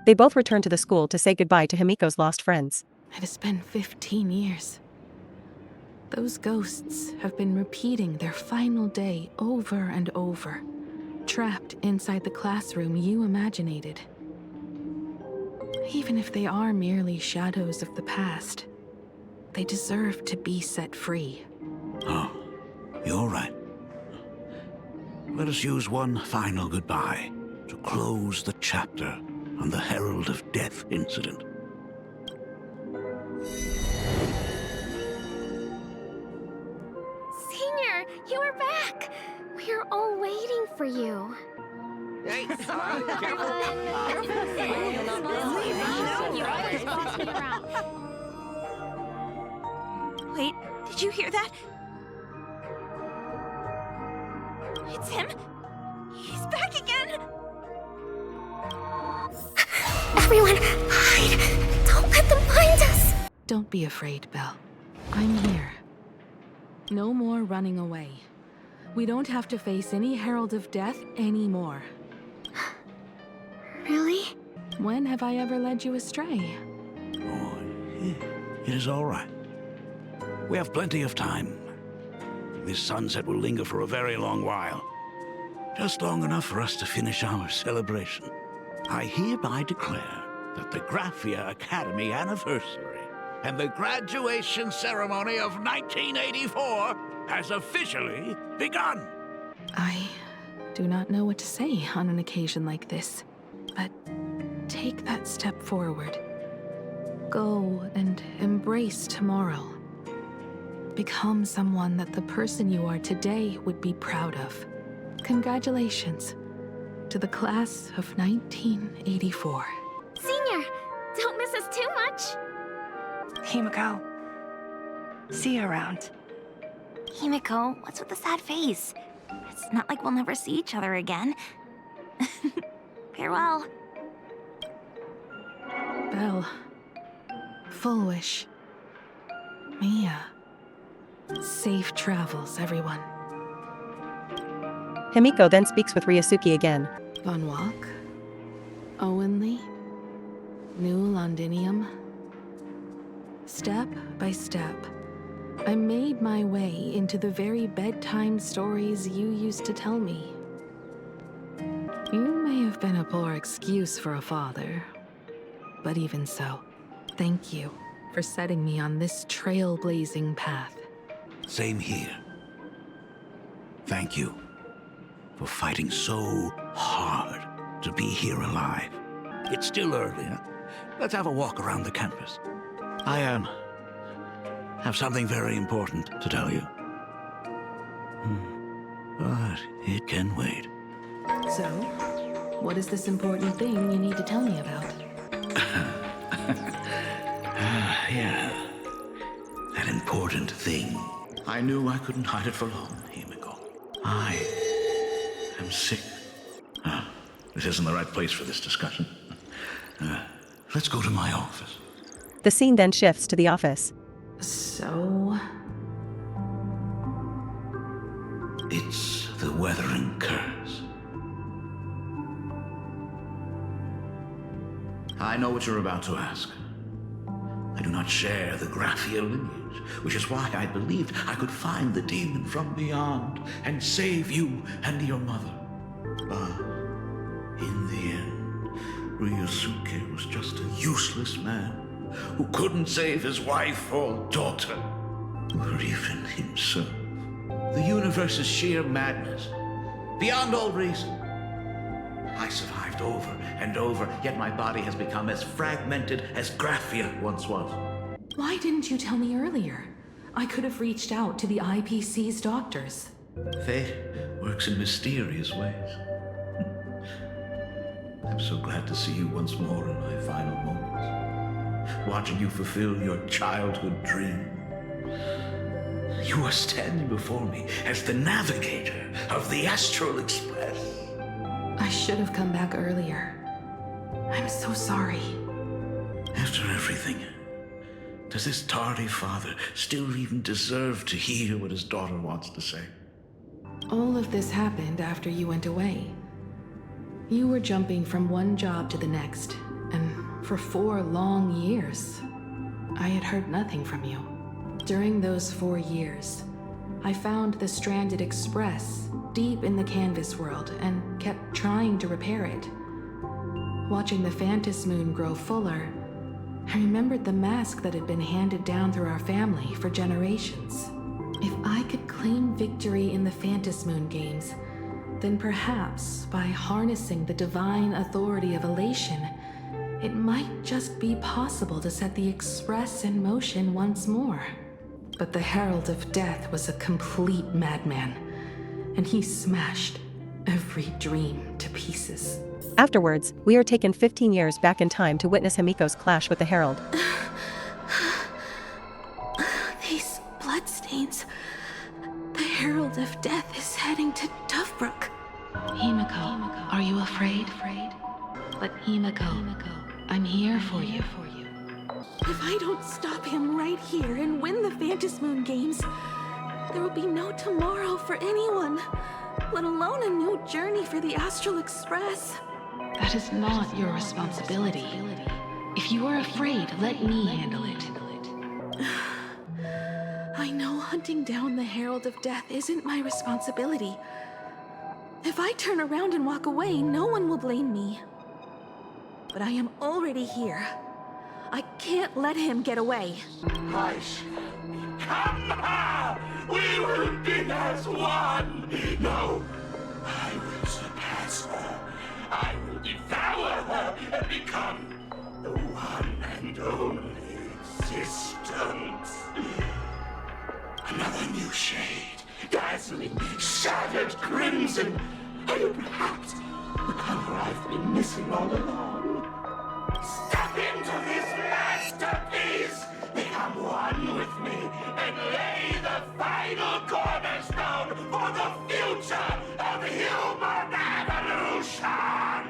They both return to the school to say goodbye to Himeko's lost friends. It has been 15 years. Those ghosts have been repeating their final day over and over, trapped inside the classroom you imaginated. Even if they are merely shadows of the past, they deserve to be set free. Oh, let us use one final goodbye to close the chapter on the Herald of Death incident. Senior, you are back! We are all waiting for you. Hey, Wait, did you hear that? It's him! He's back again! Everyone, hide! Don't let them find us! Don't be afraid, Belle. I'm here. No more running away. We don't have to face any Herald of Death anymore. Really? When have I ever led you astray? Oh, it is all right. We have plenty of time. This sunset will linger for a very long while. Just long enough for us to finish our celebration. I hereby declare that the Graphia Academy anniversary and the graduation ceremony of 1984 has officially begun. I do not know what to say on an occasion like this, but take that step forward. Go and embrace tomorrow. Become someone that the person you are today would be proud of. Congratulations to the class of 1984. Senior, don't miss us too much! Himeko. See you around. Himeko, what's with the sad face? It's not like we'll never see each other again. Farewell. Belle. Full wish. Mia. Safe travels, everyone. Himeko then speaks with Ryusuke again. Von Walk. Owenly. New Londinium. Step by step, I made my way into the very bedtime stories you used to tell me. You may have been a poor excuse for a father, but even so, thank you for setting me on this trailblazing path. Same here. Thank you for fighting so hard to be here alive. It's still early, huh? Let's have a walk around the campus. I have something very important to tell you. But it can wait. So, what is this important thing you need to tell me about? Yeah. That important thing. I knew I couldn't hide it for long, Himeko. I am sick. This isn't the right place for this discussion. Let's go to my office. The scene then shifts to the office. So? It's the Weathering Curse. I know what you're about to ask. I do not share the Graphia lineage, which is why I believed I could find the demon from beyond and save you and your mother. But in the end, Ryusuke was just a useless man who couldn't save his wife or daughter, or even himself. The universe's sheer madness, beyond all reason. I survived over and over, yet my body has become as fragmented as Graphia once was. Why didn't you tell me earlier? I could have reached out to the IPC's doctors. Fate works in mysterious ways. I'm so glad to see you once more in my final moments, watching you fulfill your childhood dream. You are standing before me as the navigator of the Astral Express. I should have come back earlier. I'm so sorry. After everything, does this tardy father still even deserve to hear what his daughter wants to say? All of this happened after you went away. You were jumping from one job to the next, and for 4 long years, I had heard nothing from you. During those 4 years, I found the stranded Express deep in the canvas world and kept trying to repair it. Watching the Phantom Moon grow fuller, I remembered the mask that had been handed down through our family for generations. If I could claim victory in the Phantom Moon games, then perhaps by harnessing the divine authority of elation, it might just be possible to set the Express in motion once more. But the Herald of Death was a complete madman, and he smashed every dream to pieces. Afterwards, we are taken 15 years back in time to witness Himekos clash with the Herald. These bloodstains. The Herald of Death is heading to Dovebrook. Himeko, are you afraid? But Himeko, I'm here for you. If I don't stop him right here and win the Phantasmoon Games, there will be no tomorrow for anyone, let alone a new journey for the Astral Express. That is not your responsibility. If you are afraid, let me handle it. I know hunting down the Herald of Death isn't my responsibility. If I turn around and walk away, no one will blame me. But I am already here. I can't let him get away. Hush! Come! We will be as one! No! I will surpass her. I will devour her and become the one and only existence. Another new shade, dazzling, shattered crimson. Or perhaps the color I've been missing all along. Step into this masterpiece! Become one with me and lay the final cornerstone for the future of human evolution!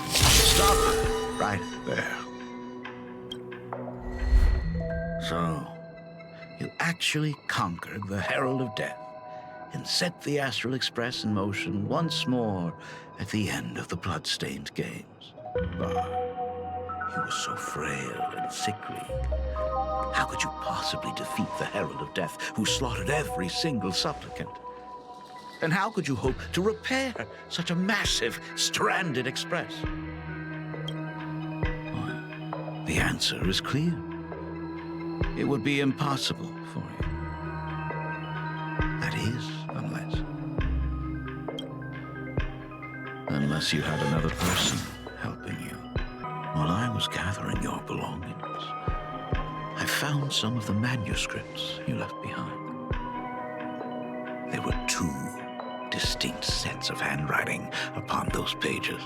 Stop! Right there. So, you actually conquered the Herald of Death and set the Astral Express in motion once more at the end of the Bloodstained Games. But you were so frail and sickly. How could you possibly defeat the Herald of Death, who slaughtered every single supplicant? And how could you hope to repair such a massive, stranded express? Well, the answer is clear. It would be impossible for you. That is, unless you had another person helping you. While I was gathering your belongings, I found some of the manuscripts you left behind. There were 2 distinct sets of handwriting upon those pages.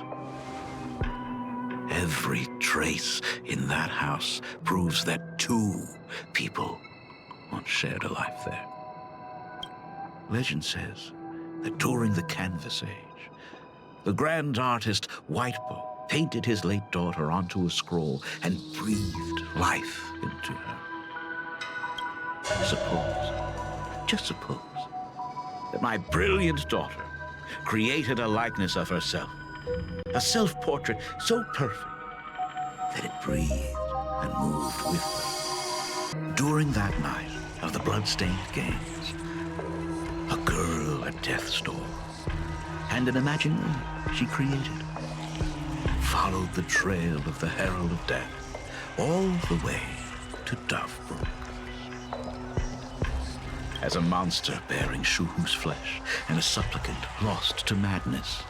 Every trace in that house proves that 2 people once shared a life there. Legend says that during the Canvas Age, the grand artist Whitebow painted his late daughter onto a scroll and breathed life into her. Just suppose, that my brilliant daughter created a likeness of herself, a self-portrait so perfect that it breathed and moved with her. During that night of the Bloodstained Games, a girl at death's door and an imaginary she created followed the trail of the Herald of Death all the way to Dovebrook. As a monster bearing Shuhu's flesh and a supplicant lost to madness,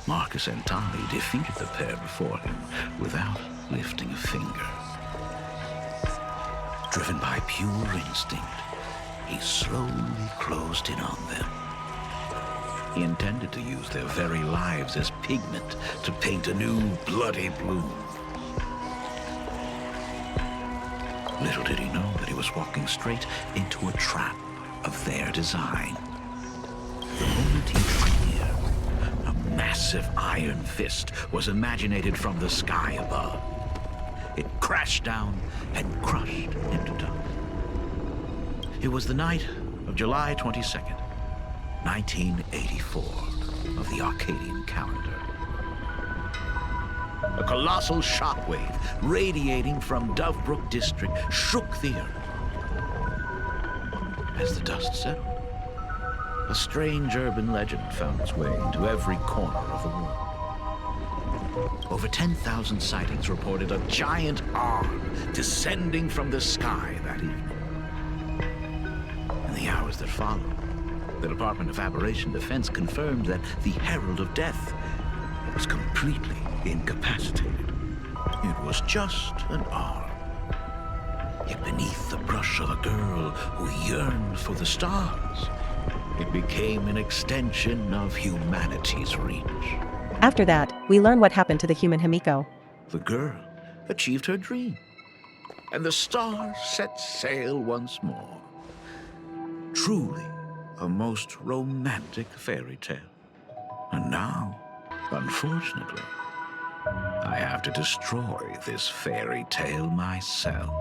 Marcus Antoni defeated the pair before him without lifting a finger. Driven by pure instinct, he slowly closed in on them. He intended to use their very lives as pigment to paint a new bloody blue. Little did he know that he was walking straight into a trap of their design. The moment he drew near, a massive iron fist was imaginated from the sky above. It crashed down and crushed into dust. It was the night of July 22nd, 1984, of the Arcadian calendar. A colossal shockwave radiating from Dovebrook District shook the earth. As the dust settled, a strange urban legend found its way into every corner of the world. Over 10,000 sightings reported a giant arm descending from the sky that evening. the hours that followed, the Department of Aberration Defense confirmed that the Herald of Death was completely incapacitated. It was just an arm. Yet beneath the brush of a girl who yearned for the stars, it became an extension of humanity's reach. After that, we learn what happened to the human Himeko. The girl achieved her dream, and the stars set sail once more. Truly a most romantic fairy tale. And now, unfortunately, I have to destroy this fairy tale myself.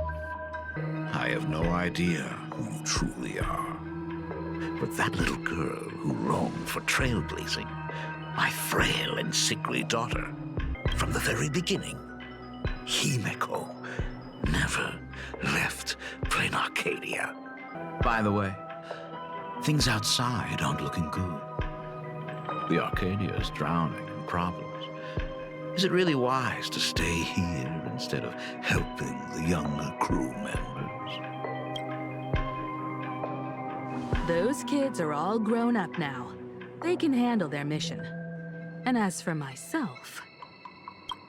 I have no idea who you truly are, but that little girl who roamed for trailblazing, my frail and sickly daughter, from the very beginning, Himeko, never left Planarcadia. By the way, things outside aren't looking good. The Arcadia is drowning in problems. Is it really wise to stay here instead of helping the younger crew members? Those kids are all grown up now. They can handle their mission. And as for myself,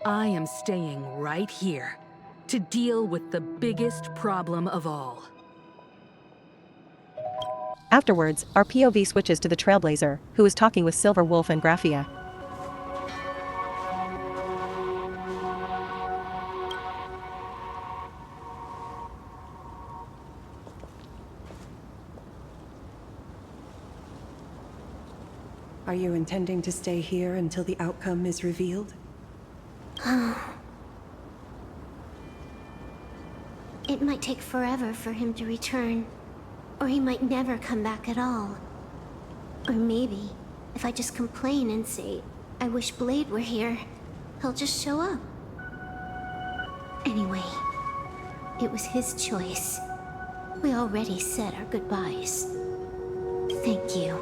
I am staying right here to deal with the biggest problem of all. Afterwards, our POV switches to the Trailblazer, who is talking with Silver Wolf and Graphia. Are you intending to stay here until the outcome is revealed? It might take forever for him to return. Or he might never come back at all. Or maybe, if I just complain and say, I wish Blade were here, he'll just show up. Anyway, it was his choice. We already said our goodbyes. Thank you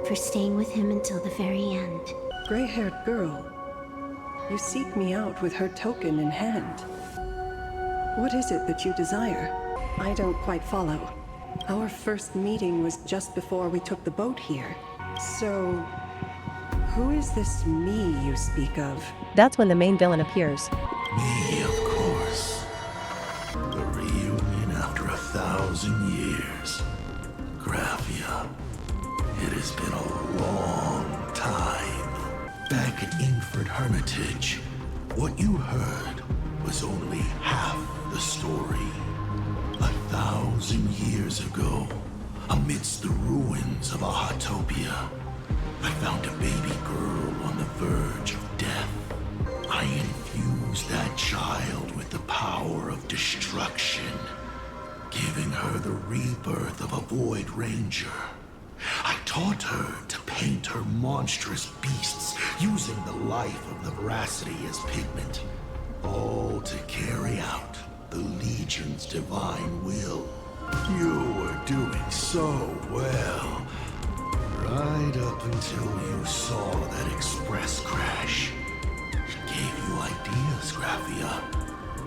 for staying with him until the very end. Gray-haired girl, you seek me out with her token in hand. What is it that you desire? I don't quite follow. Our first meeting was just before we took the boat here. So, who is this me you speak of? That's when the main villain appears. Me, of course. The reunion after 1,000 years. Graphia. It has been a long time. Back at Ingford Hermitage, what you heard was only half the story. 1,000 years ago, amidst the ruins of Ahatopia, I found a baby girl on the verge of death. I infused that child with the power of destruction, giving her the rebirth of a Void Ranger. I taught her to paint her monstrous beasts using the life of the veracity as pigment, all to carry out the Legion's divine will. You were doing so well, right up until you saw that express crash. It gave you ideas, Graphia.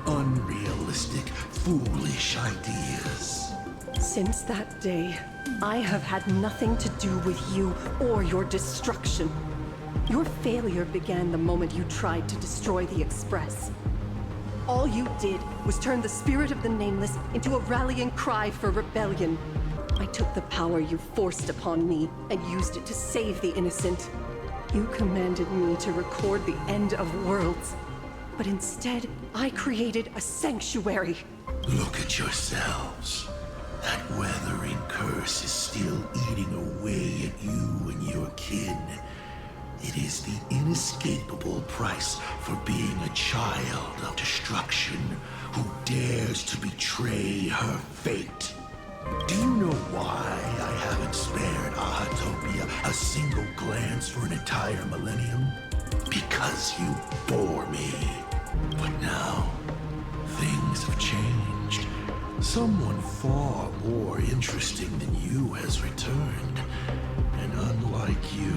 Unrealistic, foolish ideas. Since that day, I have had nothing to do with you or your destruction. Your failure began the moment you tried to destroy the Express. All you did was turn the spirit of the Nameless into a rallying cry for rebellion. I took the power you forced upon me and used it to save the innocent. You commanded me to record the end of worlds, but instead, I created a sanctuary. Look at yourselves. That weathering curse is still eating away at you and your kin. It is the inescapable price for being a child of destruction who dares to betray her fate. Do you know why I haven't spared Ahatopia a single glance for an entire millennium? Because you bore me. But now, things have changed. Someone far more interesting than you has returned. And unlike you,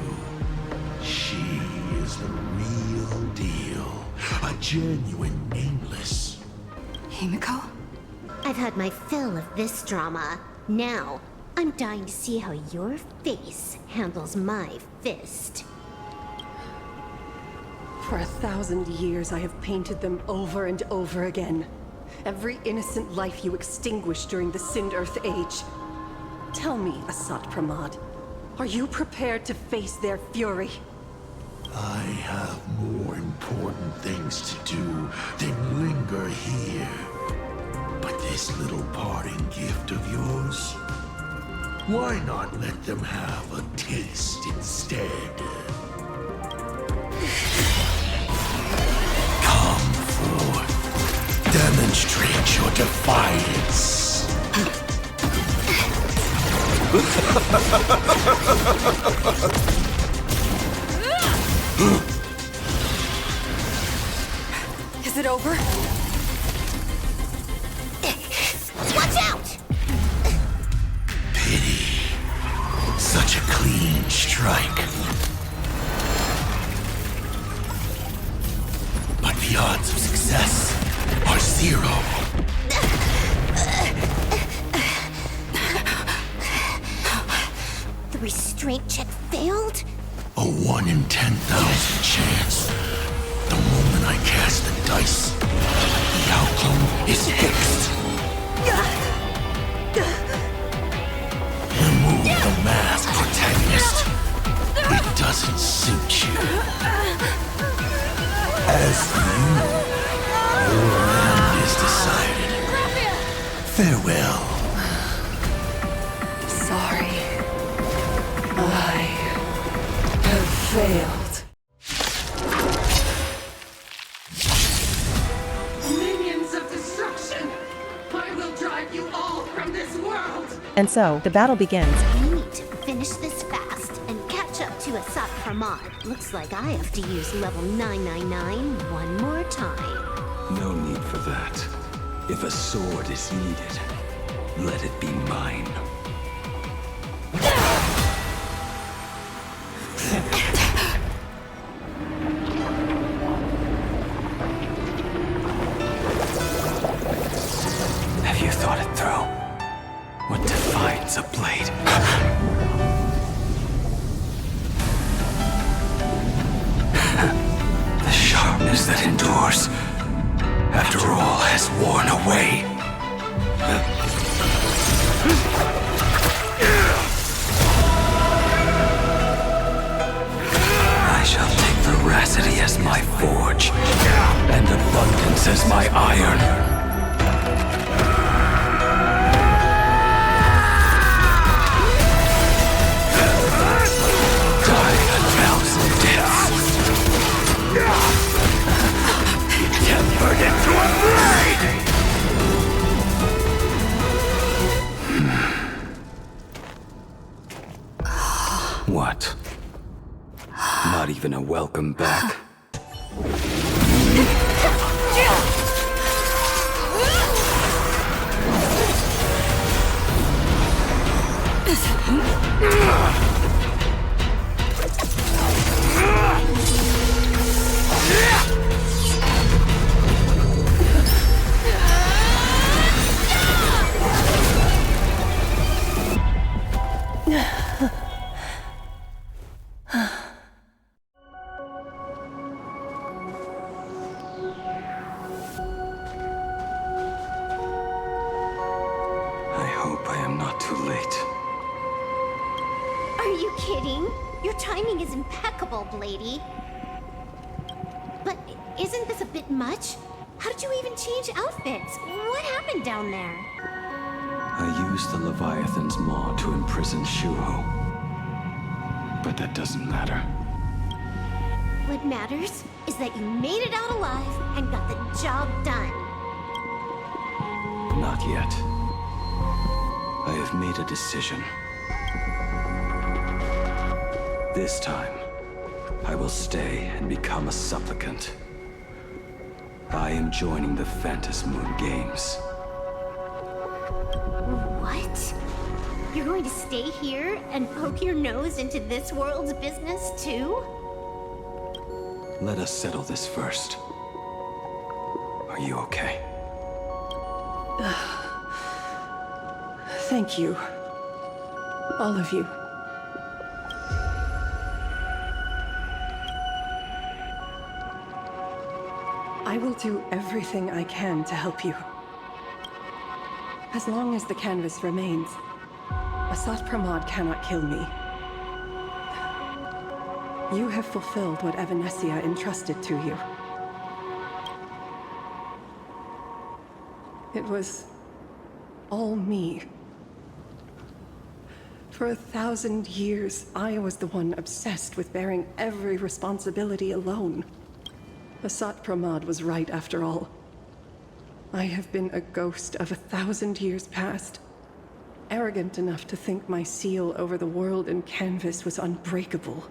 she is the real deal. A genuine Nameless. Himeko? I've had my fill of this drama. Now, I'm dying to see how your face handles my fist. For 1,000 years, I have painted them over and over again. Every innocent life you extinguished during the Sind-Earth Age. Tell me, Asat Pramad, are you prepared to face their fury? I have more important things to do than linger here. But this little parting gift of yours, why not let them have a taste instead? Come forth. Demonstrate your defiance. Is it over? Watch out! Pity. Such a clean strike. But the odds of success are 0. The restraint check failed? A 1 in 10,000 chance. The moment I cast the dice, the outcome is fixed. Remove the mask, protagonist. It doesn't suit you. As for you, your end is decided. Farewell. Sorry. I have failed. Minions of destruction! I will drive you all from this world! And so, the battle begins. We need to finish this fast and catch up to Asat Pramad. Looks like I have to use level 999 one more time. No need for that. If a sword is needed, let it be mine. Have you thought it through? What defines a blade? The sharpness that endures after all has worn away. I shall take veracity as my forge, and abundance as my iron. Die 1,000 deaths. Tempered into a blade! What? Not even a welcome back? I hope I am not too late. Are you kidding? Your timing is impeccable, Blady. But isn't this a bit much? How did you even change outfits? What happened down there? I used the Leviathan's maw to imprison Shuho. But that doesn't matter. What matters is that you made it out alive and got the job done. Not yet. I have made a decision. This time, I will stay and become a supplicant. I am joining the Phantasm Moon Games. What? You're going to stay here and poke your nose into this world's business too? Let us settle this first. Are you okay? Thank you. All of you. I will do everything I can to help you. As long as the canvas remains, Asat Pramad cannot kill me. You have fulfilled what Evanescia entrusted to you. It was all me. For 1,000 years, I was the one obsessed with bearing every responsibility alone. Asat Pramad was right after all. I have been a ghost of 1,000 years past, arrogant enough to think my seal over the world and canvas was unbreakable.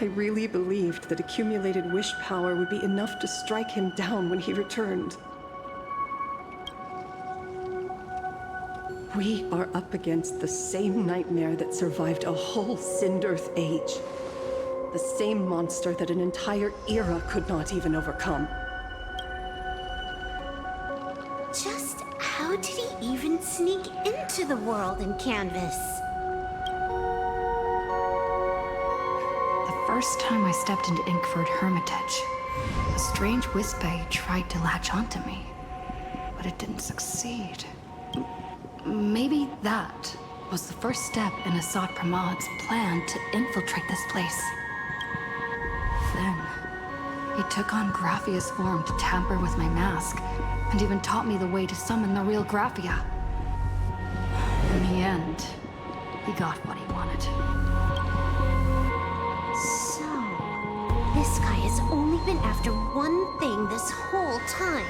I really believed that accumulated wish power would be enough to strike him down when he returned. We are up against the same nightmare that survived a whole Sindearth age. The same monster that an entire era could not even overcome. Just how did he even sneak into the world in canvas? The first time I stepped into Inkford Hermitage, a strange Wispay tried to latch onto me, but it didn't succeed. Maybe that was the first step in Asat Pramad's plan to infiltrate this place. Then, he took on Graphia's form to tamper with my mask, and even taught me the way to summon the real Graphia. In the end, he got what he wanted. So, this guy has only been after one thing this whole time.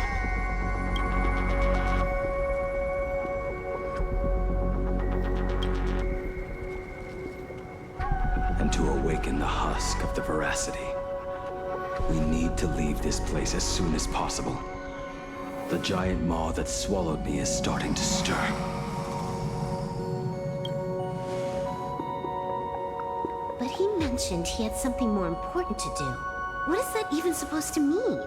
And to awaken the husk of the veracity, we need to leave this place as soon as possible. The giant maw that swallowed me is starting to stir. But he mentioned he had something more important to do. What is that even supposed to mean?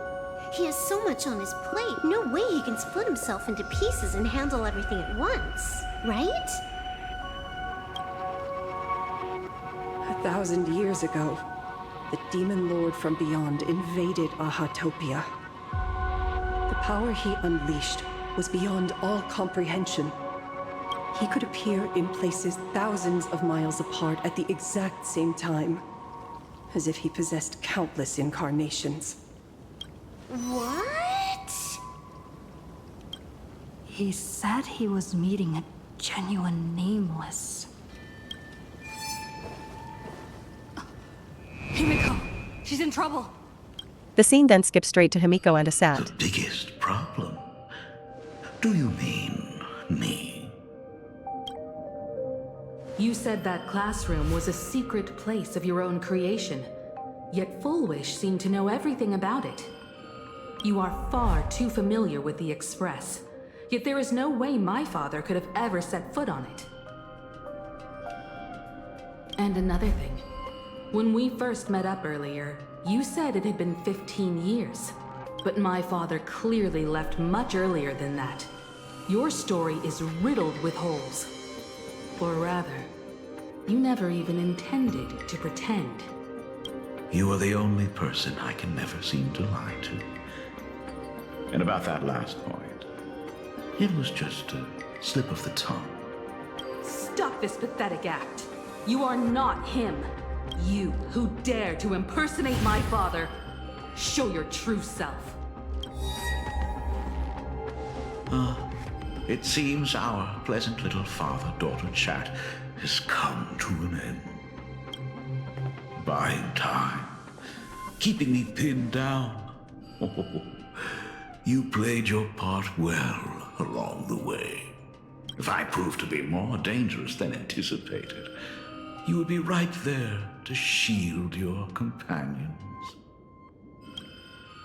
He has so much on his plate, no way he can split himself into pieces and handle everything at once, right? 1,000 years ago, the demon lord from beyond invaded Ahatopia. The power he unleashed was beyond all comprehension. He could appear in places thousands of miles apart at the exact same time, as if he possessed countless incarnations. What? He said he was meeting a genuine Nameless. Himeko! She's in trouble! The scene then skips straight to Himeko and Asat. The biggest problem? Do you mean me? You said that classroom was a secret place of your own creation, yet Fullwish seemed to know everything about it. You are far too familiar with the Express, yet there is no way my father could have ever set foot on it. And another thing. When we first met up earlier, you said it had been 15 years. But my father clearly left much earlier than that. Your story is riddled with holes. Or rather, you never even intended to pretend. You are the only person I can never seem to lie to. And about that last point, it was just a slip of the tongue. Stop this pathetic act. You are not him. You who dare to impersonate my father, show your true self. It seems our pleasant little father-daughter chat has come to an end. Buying time, keeping me pinned down. You played your part well along the way. If I proved to be more dangerous than anticipated, you would be right there to shield your companions.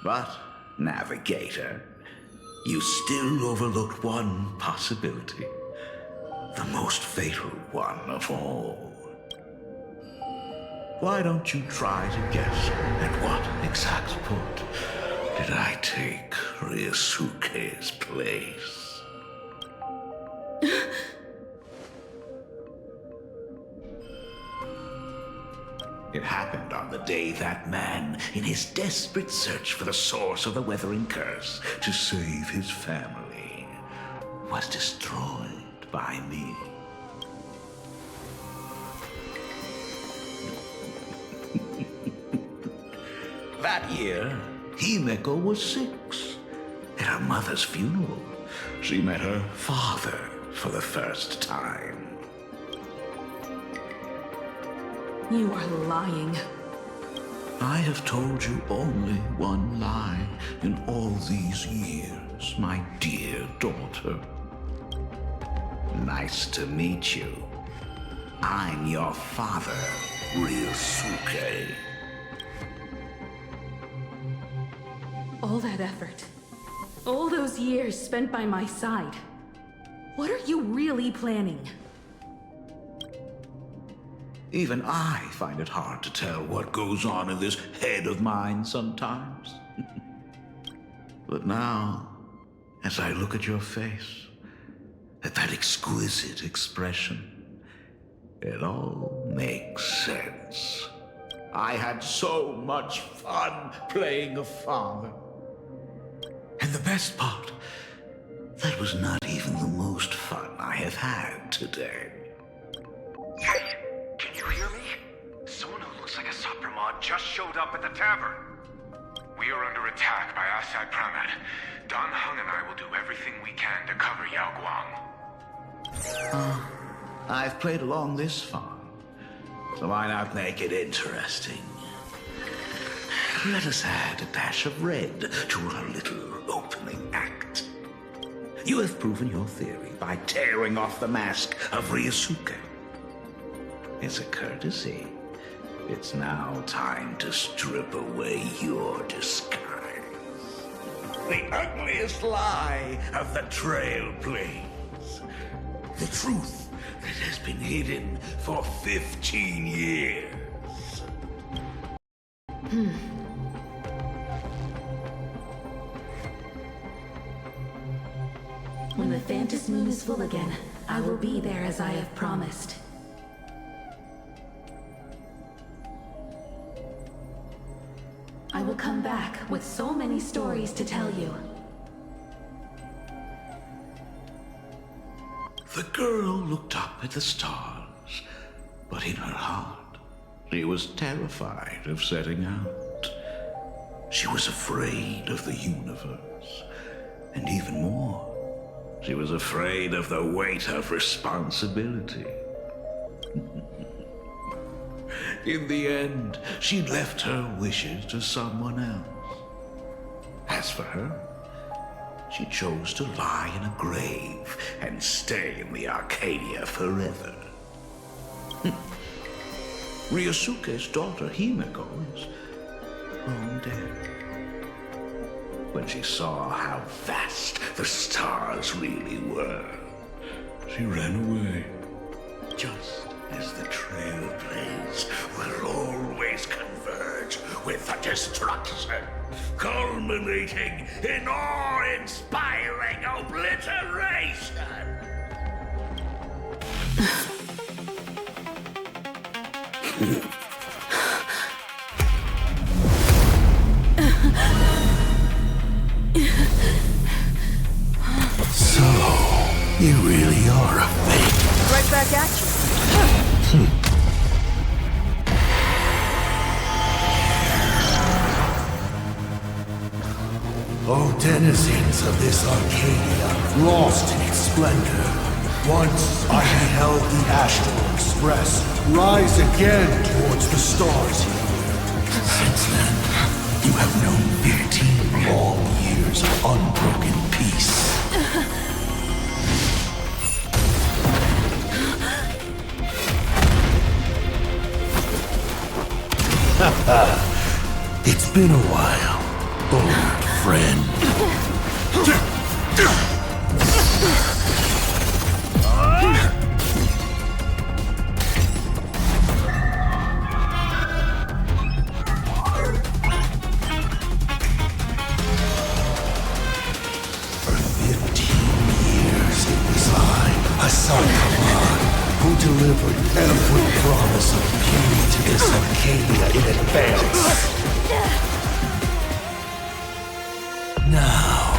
But, Navigator, you still overlooked one possibility. The most fatal one of all. Why don't you try to guess at what exact point did I take Ryosuke's place? It happened on the day that man, in his desperate search for the source of the weathering curse to save his family, was destroyed by me. That year, Himeko was 6. At her mother's funeral, she met her father for the first time. You are lying. I have told you only one lie in all these years, my dear daughter. Nice to meet you. I'm your father, Ryosuke. All that effort, all those years spent by my side. What are you really planning? Even I find it hard to tell what goes on in this head of mine sometimes. But now, as I look at your face, at that exquisite expression, it all makes sense. I had so much fun playing a father. And the best part, that was not even the most fun I have had today. Hey, can you hear me? Someone who looks like Asat Pramad just showed up at the tavern. We are under attack by Asat Pramad. Don Hung and I will do everything we can to cover Yao Guang. I've played along this far, so why not make it interesting? Let us add a dash of red to our little opening act. You have proven your theory by tearing off the mask of Ryosuke. As a courtesy, it's now time to strip away your disguise. The ugliest lie of the Trailblazer. The truth that has been hidden for 15 years. When the Phantom Moon is full again, I will be there as I have promised. I will come back with so many stories to tell you. The girl looked up at the stars, but in her heart, she was terrified of setting out. She was afraid of the universe, and even more, she was afraid of the weight of responsibility. In the end, she left her wishes to someone else. As for her, she chose to lie in a grave and stay in the Arcadia forever. Ryosuke's daughter Himeko is long dead. When she saw how vast the stars really were, she ran away. Just as the Trailblazer will always converge with the destruction, culminating in awe-inspiring obliteration. So, you really are a fake. Right back at you. O denizens of this Arcadia, lost in its splendor, once I beheld the Astral Express rise again towards the stars here. Since then, you have known 15 long years of unbroken peace. It's been a while, old friend. For 15 years it was I, Asat Pramad, who delivered every promise of beauty to this Arcadia fails. Now.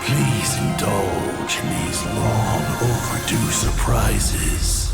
Please indulge in these long overdue surprises.